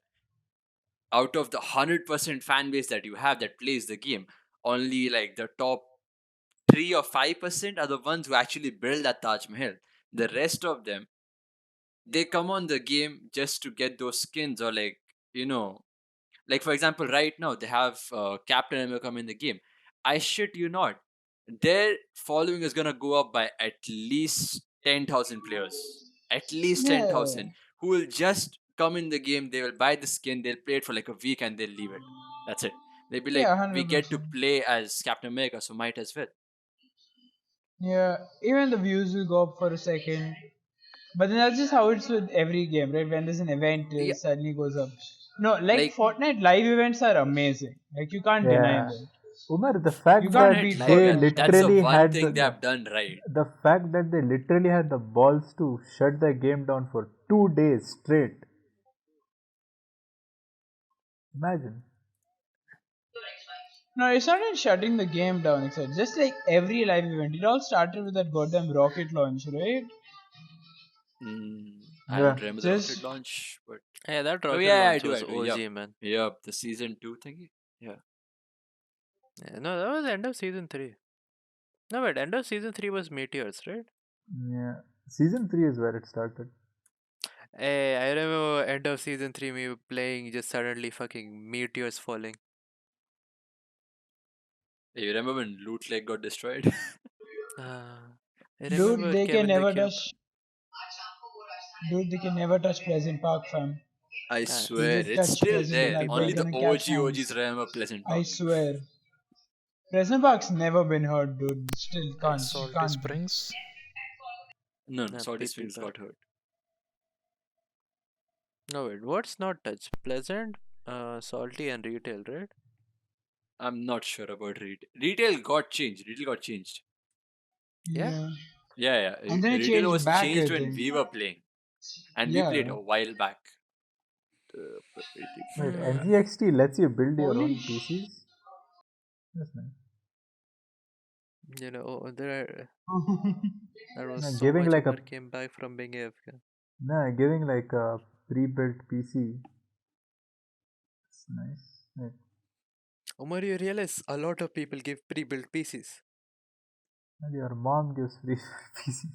out of the 100% fan base that you have that plays the game, only like the top 3 or 5% are the ones who actually build that Taj Mahal. The rest of them, they come on the game just to get those skins or you know, like for example, right now they have Captain America come in the game. I shit you not, their following is gonna go up by at least 10,000 players. At least Yeah, 10,000 who will just come in the game. They will buy the skin. They'll play it for like a week and they'll leave it. That's it. They'll be like, yeah, we hundred get to percent. play as Captain America, so might as well. Yeah, even the views will go up for a second, but then that's just how it's with every game, right? When there's an event, Yeah, it suddenly goes up. No, like like Fortnite live events are amazing. Like you can't deny Yeah, them. Umar, the You fact can't that Fortnite beat live they events. Fortnite. That's the literally one had thing they have done right. the fact that they literally had the balls to shut the game down for 2 days straight. Imagine. No, it's not in shutting the game down. It's just like every live event. It all started with that goddamn rocket launch, right? I don't Yeah. remember the rocket Just launch, but Yeah, that oh rocket yeah, I launch do, I was do. Yep, OG, man. yep. The season 2 thingy. Yeah. Yeah, no, that was the end of season 3. No, wait, end of season 3 was Meteors, right? Yeah. Season 3 is where it started. Hey, I remember end of season 3 me playing just suddenly fucking meteors falling. You remember when Loot Lake got destroyed? Ah, I dude, remember they can Kevin the never Cube. touch. Dude, they can never touch Pleasant Park, fam. I Ah, If swear, they it's touch still Pleasant there. Park, they're Only the gonna catch OGs hands. remember Pleasant I Park. swear. Pleasant Park's never been hurt, dude. Still can't. You Salty can't. Springs. No, no, nah, Salty PP Springs bar. got hurt. No, wait, what's not touched? Pleasant, salty, and retail, right? I'm not sure about retail. Retail got changed. Retail got changed. Yeah. Yeah. Yeah, yeah. And then it Retail changed was back, I changed when think. we were playing, and we played Yeah. a while back. Pretty Wait, bad. Hmm. NGXT lets you build your Holy own PCs? That's nice. There was No, so giving much like a Umar came back from being AFK. no, giving like a pre-built PC. It's nice. Like, Umar, you realize a lot of people give pre-built PCs. well, your mom gives free PC.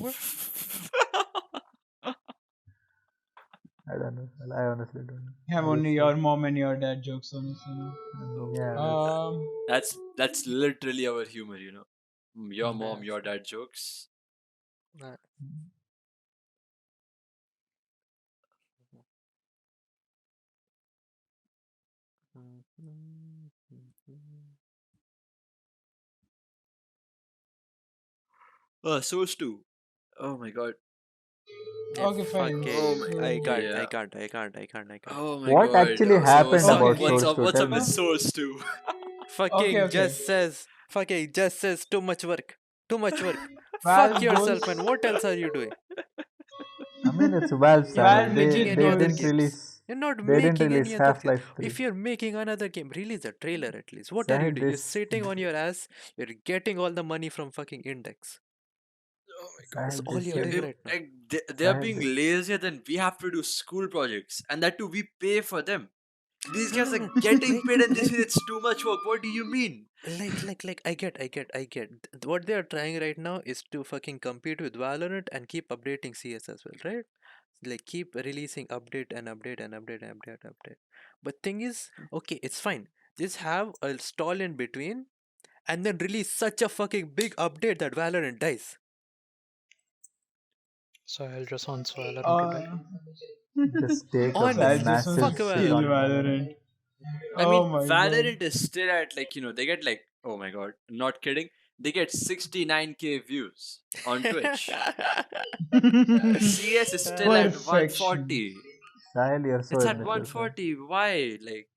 What? I don't know. I honestly don't know. Have I only just your mom and your dad jokes on it, Oh my yeah, god, that's that's literally our humor, Your mom, That's your dad jokes. uh, Source two. Oh my god. yeah, Okay, fine. Oh fucking my I yeah. can't, I can't. Oh my what god. actually So happened Okay, about what's Source up? 2? What's Tell up with me. huh? Source two? Okay, okay. Fucking just says too much work. Too much work. Fuck Valve goes. yourself, man. What else are you doing? I mean, it's Valve, You're not Sahil. Valve making legit any They other didn't goes. games. release You're not they didn't making release any other Half game. Life If 3. you're making another game, release a trailer at least. What are you Sahil, doing? You're this sitting on your ass. You're getting all the money from fucking Index. Oh my god. That's Sahil, all this you're is doing right now. Like they are Sahil. being lazier than we have to do school projects, and that too we pay for them. These No, guys no, are no. getting Like, paid, and they like say it's too much work. What do you mean? I get. What they are trying right now is to fucking compete with Valorant and keep updating CS as well, right? Like keep releasing update and update and update and update and update. But thing is, okay, it's fine. Just have a stall in between and then release such a fucking big update that Valorant dies. So I'll just on Valorant today. Uh, just take a so I Honestly, just want massive fuck to shit kill Valorant. on Valorant. Valorant. I Oh mean, my god. Valorant is still at like they get like, oh my god, not kidding, they get 69K views on Twitch. CS is still at Perfection. 140. Sahil, you're so It's at immature, Sahil. 140. Why? Like,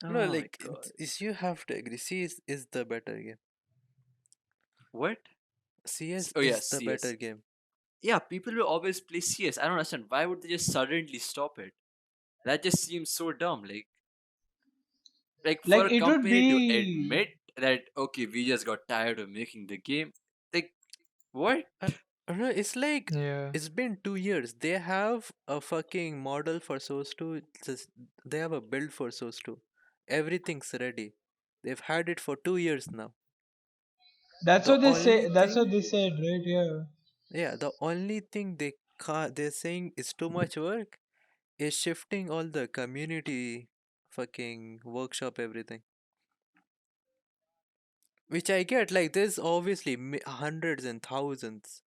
No, oh my like god. you have to agree. CS is the better game. What? CS Oh is yes, the better CS. game. Yeah, people will always play CS. I don't understand. Why would they just suddenly stop it? That just seems so dumb. Like for Like a it would company to be. admit that okay, we just got tired of making the game. Like what? I don't know, it's like Yeah. it's been 2 years. They have a fucking model for Source 2. They have a build for Source 2. Everything's ready. They've had it for 2 years now. That's The what they only say. That's thing, what they said, right? Yeah. the only thing they're saying is too much work is shifting all the community fucking workshop everything. Which I get, like there's obviously hundreds and thousands.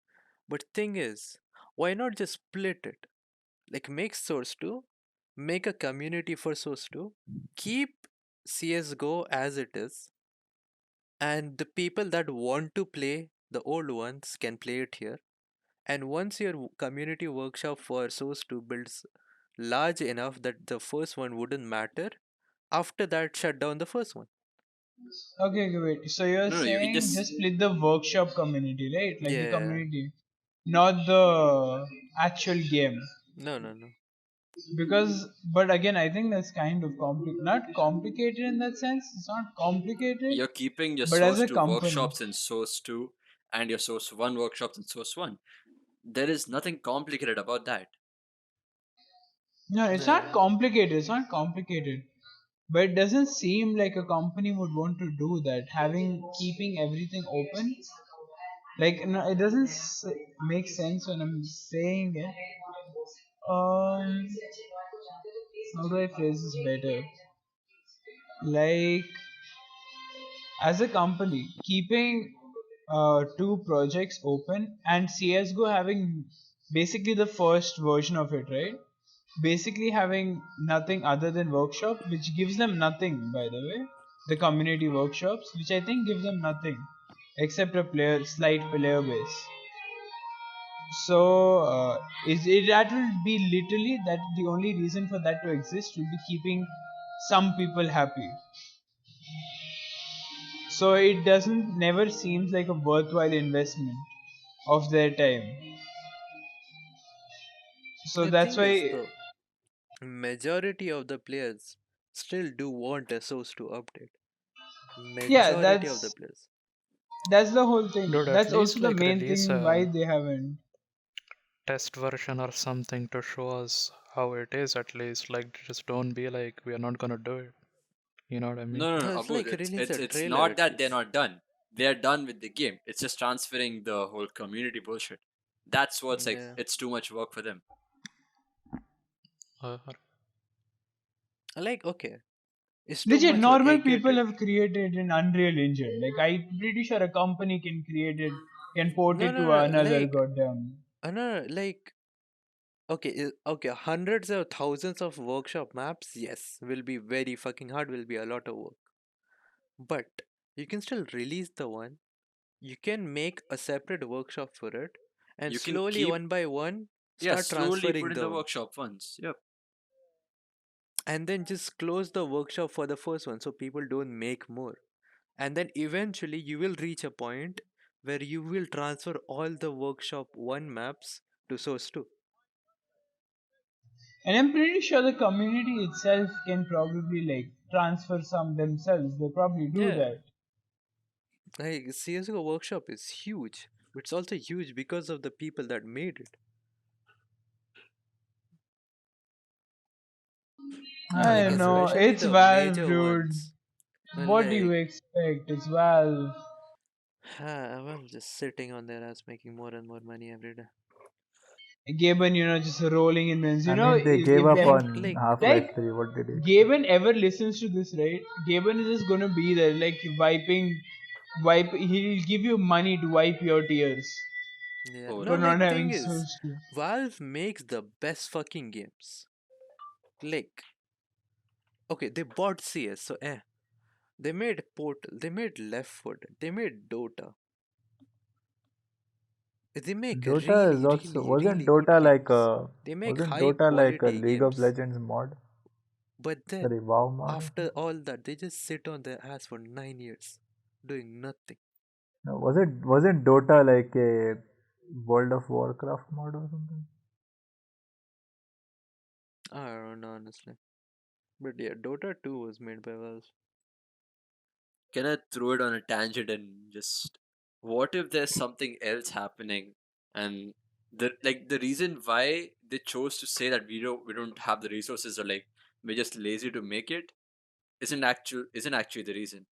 But thing is, why not just split it? Like make Source 2, make a community for Source 2, keep CSGO as it is, and the people that want to play the old ones can play it here. And once your community workshop for Source 2 builds large enough that the first one wouldn't matter, after that shut down the first one. Okay, okay, wait. So you're No, no, you can saying just just split the workshop community, right? Like the Yeah. community, not the actual game. No, no, no. Because, but again, I think that's kind of not complicated in that sense. It's not complicated, you're keeping your but as source a 2 company. workshops in source 2 and your source 1 workshops in source 1. There is nothing complicated about that. No, it's not Yeah. complicated. It's not complicated. But it doesn't seem like a company would want to do that. Keeping everything open, like no, it doesn't make sense when I'm saying it. Um, how do I phrase this better? Like as a company, keeping two projects open and CS:GO having basically the first version of it, right? Basically having nothing other than workshop, which gives them nothing, by the way. The community workshops, which I think give them nothing except a slight player base. So that will be literally that the only reason for that to exist will be keeping some people happy. So it doesn't never seems like a worthwhile investment of their time. So The that's thing is, why, though, majority of the players still do want a Source to update. yeah, Majority of the players. that's the whole thing. Dude, at That's also least the like main release thing why a they haven't. test version or something to show us how it is at least. Like just don't be like we are not gonna do it. You know what I mean? No, no, no, No, it's Abu. like It's release it's a it's trailer not at that they're least. not done. They're done with the game. It's just transferring the whole community bullshit. That's what's like. Yeah. It's too much work for them. Like, okay, it's too Legit, much work. I normal get people it. have created an Unreal Engine. Like, I'm pretty sure a company can create it, can port No, it no, to no. another goddamn. No, like, okay, okay, hundreds or thousands of workshop maps, yes, will be very fucking hard, will be a lot of work. But you can still release the one. You can make a separate workshop for it, and You can slowly, keep, one by one, yeah, start slowly transferring put in the them, workshop once. Yep. and then just close the workshop for the first one so people don't make more. And then eventually, you will reach a point where you will transfer all the workshop 1 maps to source 2. And I'm pretty sure the community itself can probably like transfer some themselves. They probably do Yeah, that. like CSGO workshop is huge, but it's also huge because of the people that made it. I I Like don't know. agree. especially It's the Valve, major dude. ones. What do you Like, expect? It's Valve. I'm just sitting on their ass making more and more money every day. Gaben, just rolling in wins. I mean, they gave If up And on like, Half-Life like 3. What did you expect? Gaben ever listens to this, right? Gaben is just gonna be there, like wipe. He'll give you money to wipe your tears yeah, Oh no, for no. not like, having thing is, Source 2. Valve makes the best fucking games. Like, okay, they bought CS, so they made Portal, they made Left 4 Dead, they made Dota. They make Dota is really, also really, wasn't really good Dota like games. a They make wasn't high Dota like a quality League of games. Legends mod? But then, Sorry, WoW mod or after something? all that, they just sit on their ass for 9 years, doing nothing. No, wasn't Dota like a World of Warcraft mod or something? I don't know, honestly. But yeah, Dota 2 was made by Valve. Can I throw it on a tangent and just, what if there's something else happening, and the reason why they chose to say that we don't have the resources, or like we're just lazy to make it, isn't actually the reason.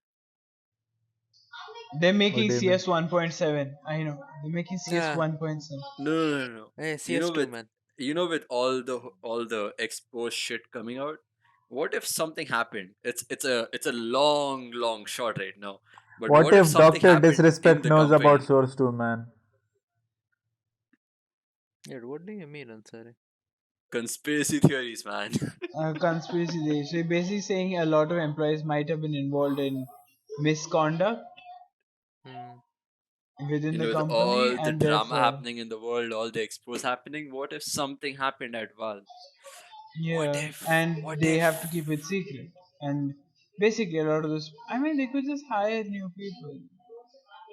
They're What making do you mean? CS 1.7. I know. They're making CS Nah, 1.7. No, no, no, no. hey, You know CS2, with man. all the exposed shit coming out, what if something happened? It's a long, long shot right now. But What what if if something Doctor happened in Disrespect the knows about company? Source 2, man? Yeah, what do you mean, Ansari? Conspiracy theories, man. Conspiracy theory. So you're basically saying a lot of employees might have been involved in misconduct Hmm. within the With company, all the and drama therefore, happening in the world, all the expos happening, what if something happened at Valve? What yeah, if? and What they have to if? keep it secret. And basically, a lot of this. I mean, they could just hire new people.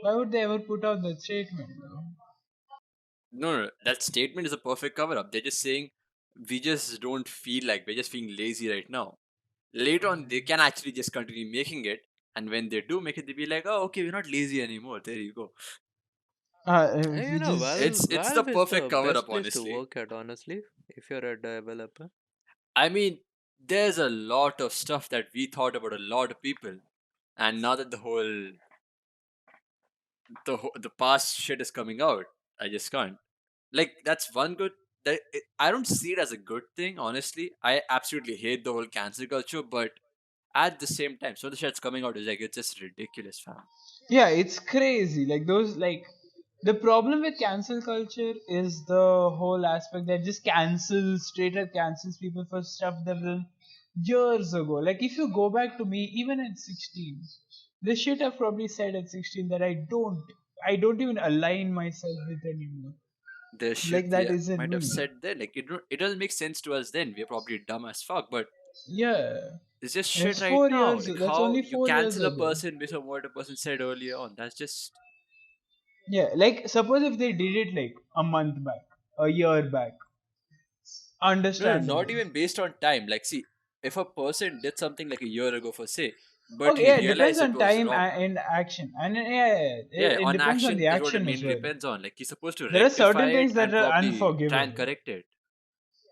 Why would they ever put out that statement, though? No, no, that statement is a perfect cover up. They're just saying we just don't feel like, we're just feeling lazy right now. Later on, they can actually just continue making it, and when they do make it, they'll be like, oh, okay, we're not lazy anymore. There you go. You Which know, is It's the Valve is perfect the cover best up, place to honestly. work at, honestly, if you're a developer. I mean, there's a lot of stuff that we thought about a lot of people, and now that the past shit is coming out, I just can't. Like, that's one good. I don't see it as a good thing, honestly. I absolutely hate the whole cancel culture, but at the same time, so the shit's coming out is like, it's just ridiculous, fam. yeah, it's crazy. Like those, like the problem with cancel culture is the whole aspect that just cancels, straight up cancels people for stuff they've done years ago. Like if you go back to me, even at 16, the shit I've probably said at 16 that I don't even align myself with anymore. The shit Like we that isn't might have me. said then, like, it doesn't make sense to us then. We're probably dumb as fuck, but Yeah, it's just and shit it's right four now. years. Like, That's how only you 4 years cancel a ago. person based on what a person said earlier on. That's just, Yeah, like suppose if they did it like a month back, a year back, no, no, not understandable. even based on time. Like, see, if a person did something like a year ago, for say, but Okay, he yeah, it depends realized it on was time wrong. and action, and yeah, Yeah, it on depends on action the is what I action as mean well. depends on. Like, he's supposed to There are rectify certain it things that and are probably try and unforgivable. correct it.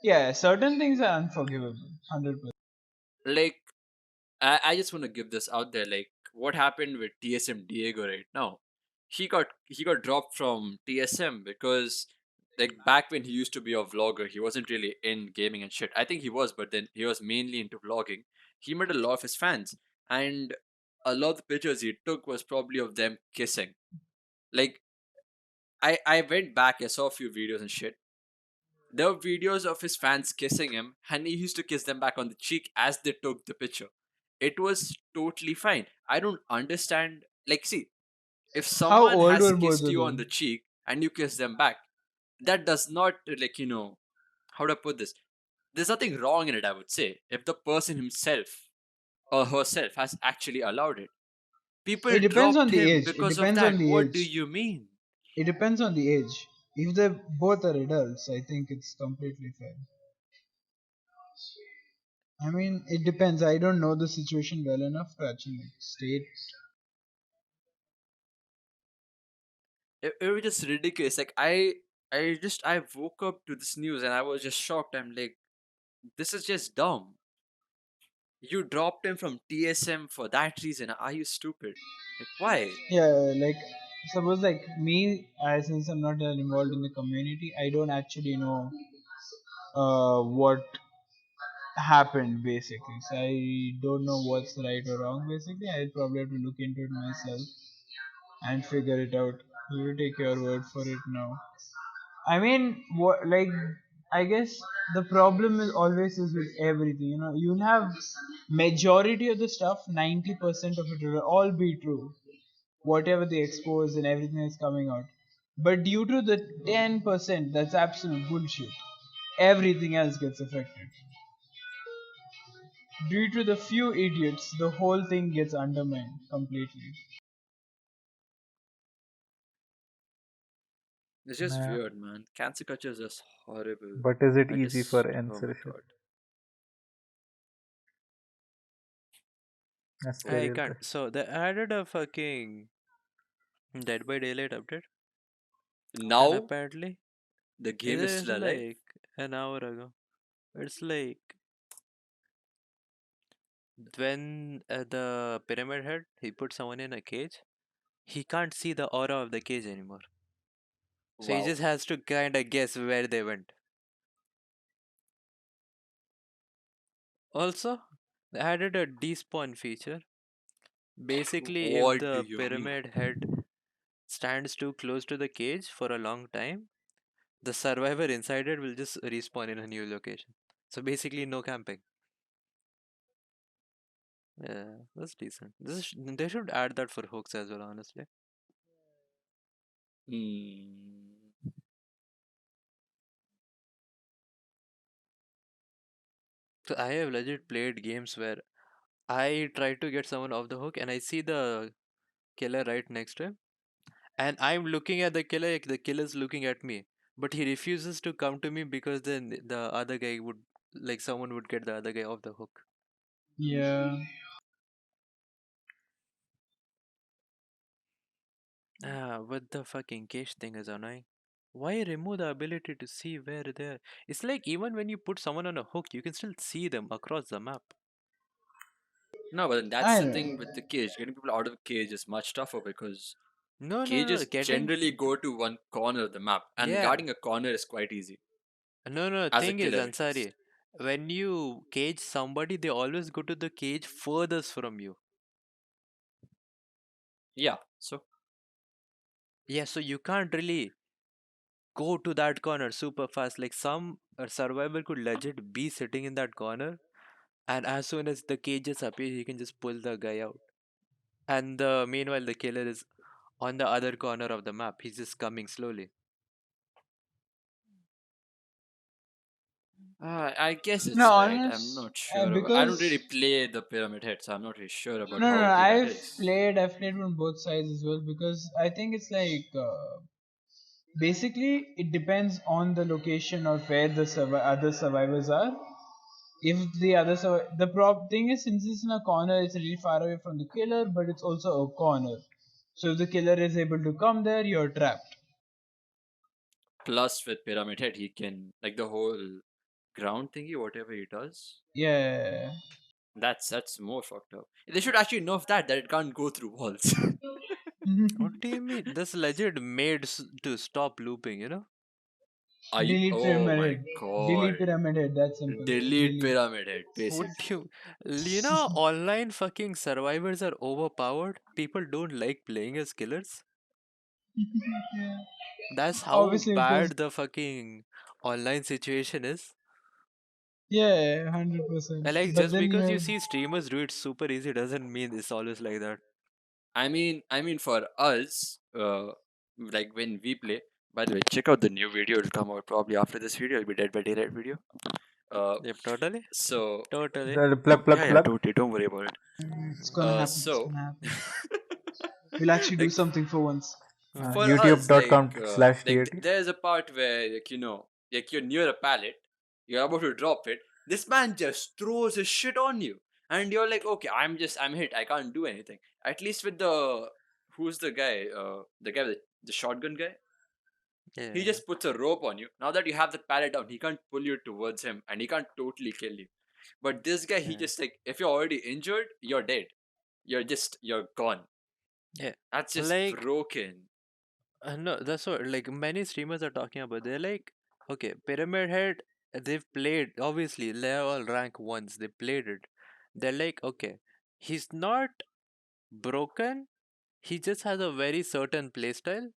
Yeah, certain things are unforgivable, 100%. Like, I just want to give this out there. Like, what happened with TSM Diego right now? He got dropped from TSM because Like back when he used to be a vlogger, he wasn't really in gaming and shit. I think he was, but then he was mainly into vlogging. He met a lot of his fans, and a lot of the pictures he took was probably of them kissing. Like I went back, I saw a few videos and shit. There were videos of his fans kissing him, and he used to kiss them back on the cheek as they took the picture. It was totally fine. I don't understand. Like, see, if How someone old has were both kissed of you on them? the cheek and you kiss them back, that does not, like, how do I put this? There's nothing wrong in it, I would say, if the person himself or herself has actually allowed it. People It depends dropped on the him age. It because of depends on that. the What do age. you mean? It depends on the age. If they both are adults, I think it's completely fine. I mean, it depends. I don't know the situation well enough to actually state. It was just ridiculous. Like I woke up to this news and I was just shocked. I'm like, this is just dumb. You dropped him from TSM for that reason. Are you stupid? Like, why? Yeah, like suppose like me, since I'm not involved in the community, I don't actually know what happened basically. So I don't know what's right or wrong. Basically, I probably have to look into it myself and figure it out. You take your word for it now. I mean, what like I guess the problem is always is with everything. You know, you'll have majority of the stuff, 90% of it will all be true, whatever they expose and everything is coming out. But due to the 10%, that's absolute bullshit. Everything else gets affected. Due to the few idiots, the whole thing gets undermined completely. It's just Nah. weird, man. Cancer culture is just horrible. But is it I easy for just, oh my censorship? god. That's the I real can't. question. So they added a fucking Dead by Daylight update, and Now apparently the it game is is still alive. like an hour ago. It's like when the pyramid head he put someone in a cage, he can't see the aura of the cage anymore. So he Wow. just has to kind of guess where they went. Also, they added a despawn feature. Basically, if What do the you mean? pyramid head stands too close to the cage for a long time, the survivor inside it will just respawn in a new location. So basically, no camping. Yeah, that's decent. They should add that for hooks as well, honestly. Hmm. So I have legit played games where I try to get someone off the hook and I see the killer right next to him, and I'm looking at the killer, like the killer's looking at me, but he refuses to come to me because then the other guy would, like, someone would get the other guy off the hook. Yeah. But the fucking cache thing is annoying. Why remove the ability to see where they are? It's like even when you put someone on a hook, you can still see them across the map. No, but then that's I the know. thing with the cage. Getting people out of the cage is much tougher because No, no, no, cages getting. generally go to one corner of the map, and Yeah. guarding a corner is quite easy, No, no, as a thing is, killer at least. Ansari, when you cage somebody, they always go to the cage furthest from you. Yeah, so Yeah, so you can't really go to that corner super fast. Like some survivor could legit be sitting in that corner, and as soon as the cages appear, he can just pull the guy out. And meanwhile, the killer is on the other corner of the map. He's just coming slowly. I guess No, it's right. I'm honest, not sure about. I don't really because play the Pyramid Head, so I'm not really sure about no, how no, okay that is. I've played on both sides as well because I think it's like basically it depends on the location of where the other survivors are. If the the thing is, since it's in a corner, it's really far away from the killer, but it's also a corner. So if the killer is able to come there, you're trapped. Plus, with Pyramid Head, he can like the whole ground thingy, whatever he does. Yeah. That's more fucked up. They should actually nerf that it can't go through walls. What do you mean? This legit made to stop looping, you know? Are you? Delete Oh pyramid my head. god. Delete pyramid head. That's simple. Delete Delete. Pyramid Head, Would basically. you know, online fucking survivors are overpowered. People don't like playing as killers. Yeah. That's how Obviously, because bad the fucking online situation is. yeah, 100%. And like, But just then you because you have see streamers do it super easy doesn't mean it's always like that. I mean, for us, like when we play. By the way, check out the new video. It'll come out probably after this video. It'll be Dead by Daylight video. Uh, Yep, totally. so Totally. The plug, plug, yeah, plug. totally. Don't worry about it. it's gonna happen. It's So gonna happen. We'll actually do like something for once. for us, youtube.com/TAT. there's a part where like you're near a pallet, you're about to drop it. This man just throws his shit on you, and you're like, okay, I'm hit. I can't do anything. At least with the who's the guy? The guy with the shotgun guy. He Yeah, just puts a rope on you. Now that you have the pallet down, he can't pull you towards him, and he can't totally kill you. But this guy, he yeah, just like if you're already injured, you're dead. You're gone. yeah. That's just Like, broken. no, that's what like many streamers are talking about. They're like, okay, Pyramid Head, they've played, obviously, they're all rank ones, they played it. They're like, okay, he's not broken, he just has a very certain playstyle,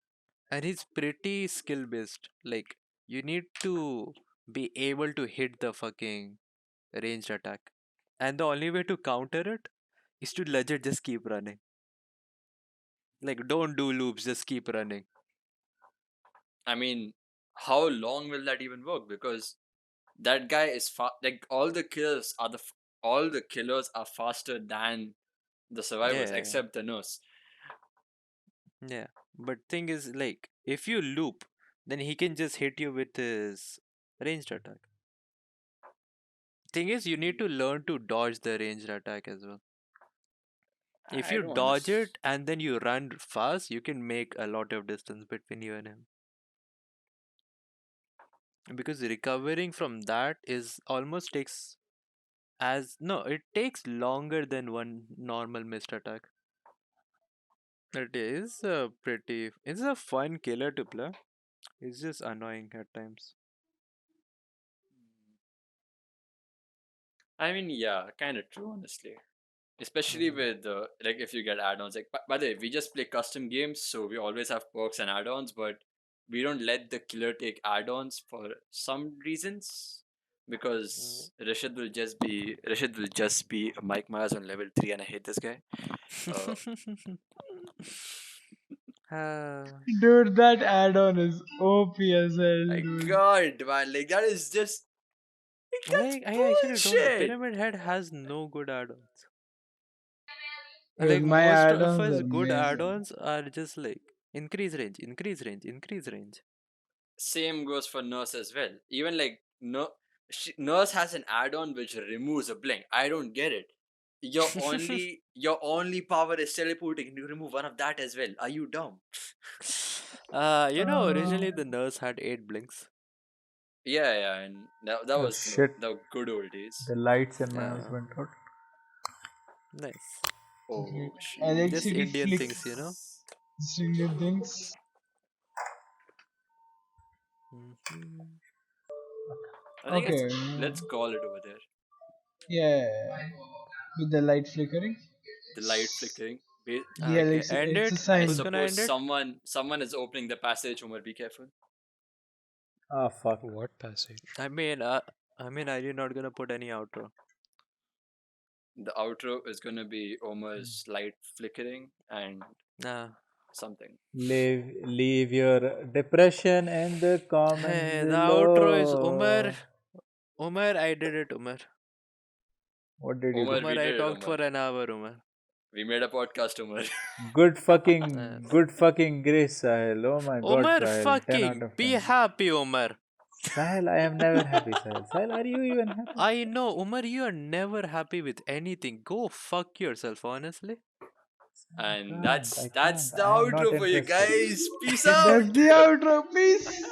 and he's pretty skill based. Like, you need to be able to hit the fucking ranged attack. And the only way to counter it is to legit just keep running. Like, don't do loops, just keep running. I mean, how long will that even work? Because that guy is like all the killers are faster than the survivors, Yeah, except the nurse. yeah. But thing is, like, if you loop, then he can just hit you with his ranged attack. Thing is, you need to learn to dodge the ranged attack as well. If I you don't dodge understand. it and then you run fast, you can make a lot of distance between you and him. Because recovering from that is almost takes as no, it takes longer than one normal missed attack. It is a pretty, it's a fun killer to play. It's just annoying at times. I mean, yeah, kind of true, honestly. Especially Mm. with like if you get add-ons. Like by the way, we just play custom games, so we always have perks and add-ons, but we don't let the killer take add-ons for some reasons. Because Rashid will just be Mike Myers on level 3, and I hate this guy. Uh, Ah, Dude, that add-on is OP as hell, my dude. God, man, like that is just like that's like I actually don't. bullshit. Pyramid Head has no good add-ons. Dude, Like my most of add-ons are us good amazing. add-ons are just like increase range, increase range, increase range. Same goes for Nurse as well. Even like no, Nurse has an add-on which removes a blink. I don't get it. Your only power is teleporting. You remove one of that as well. Are you dumb? Uh, Originally the nurse had 8 blinks. Yeah, yeah, and that Oh was shit! the good old days. The lights in my house Uh, went out. nice. Oh Just electricity Indian things. flicks. Stringed things. Mhm. I think Okay. let's call it over there. Yeah. With the light flickering. The light flickering. Yeah, Okay, end it's a it. I Who's sign. gonna suppose end it? someone is opening the passage. Umar, be careful. Ah fuck. What passage? Are you not gonna put any outro? The outro is gonna be Omar's light flickering and Nah. something. Leave your depression in the comments Hey, the outro is Umar. below. Umar, I did it, Umar. What did you Omar, do? we Umar, I did it, talked for Omar. an hour, Umar. We made a podcast, Omar. Yes. Good fucking grace, Sahil. Oh my god, Umar, Sahil. 10 out fucking of be 10. happy, Umar. Sahil, I am never happy, Sahil. Sahil, are you even happy? I know, Umar, you are never happy with anything. Go fuck yourself, honestly. And I that's can't. the I am not outro for you interested. guys. Peace That's out. the outro. Peace.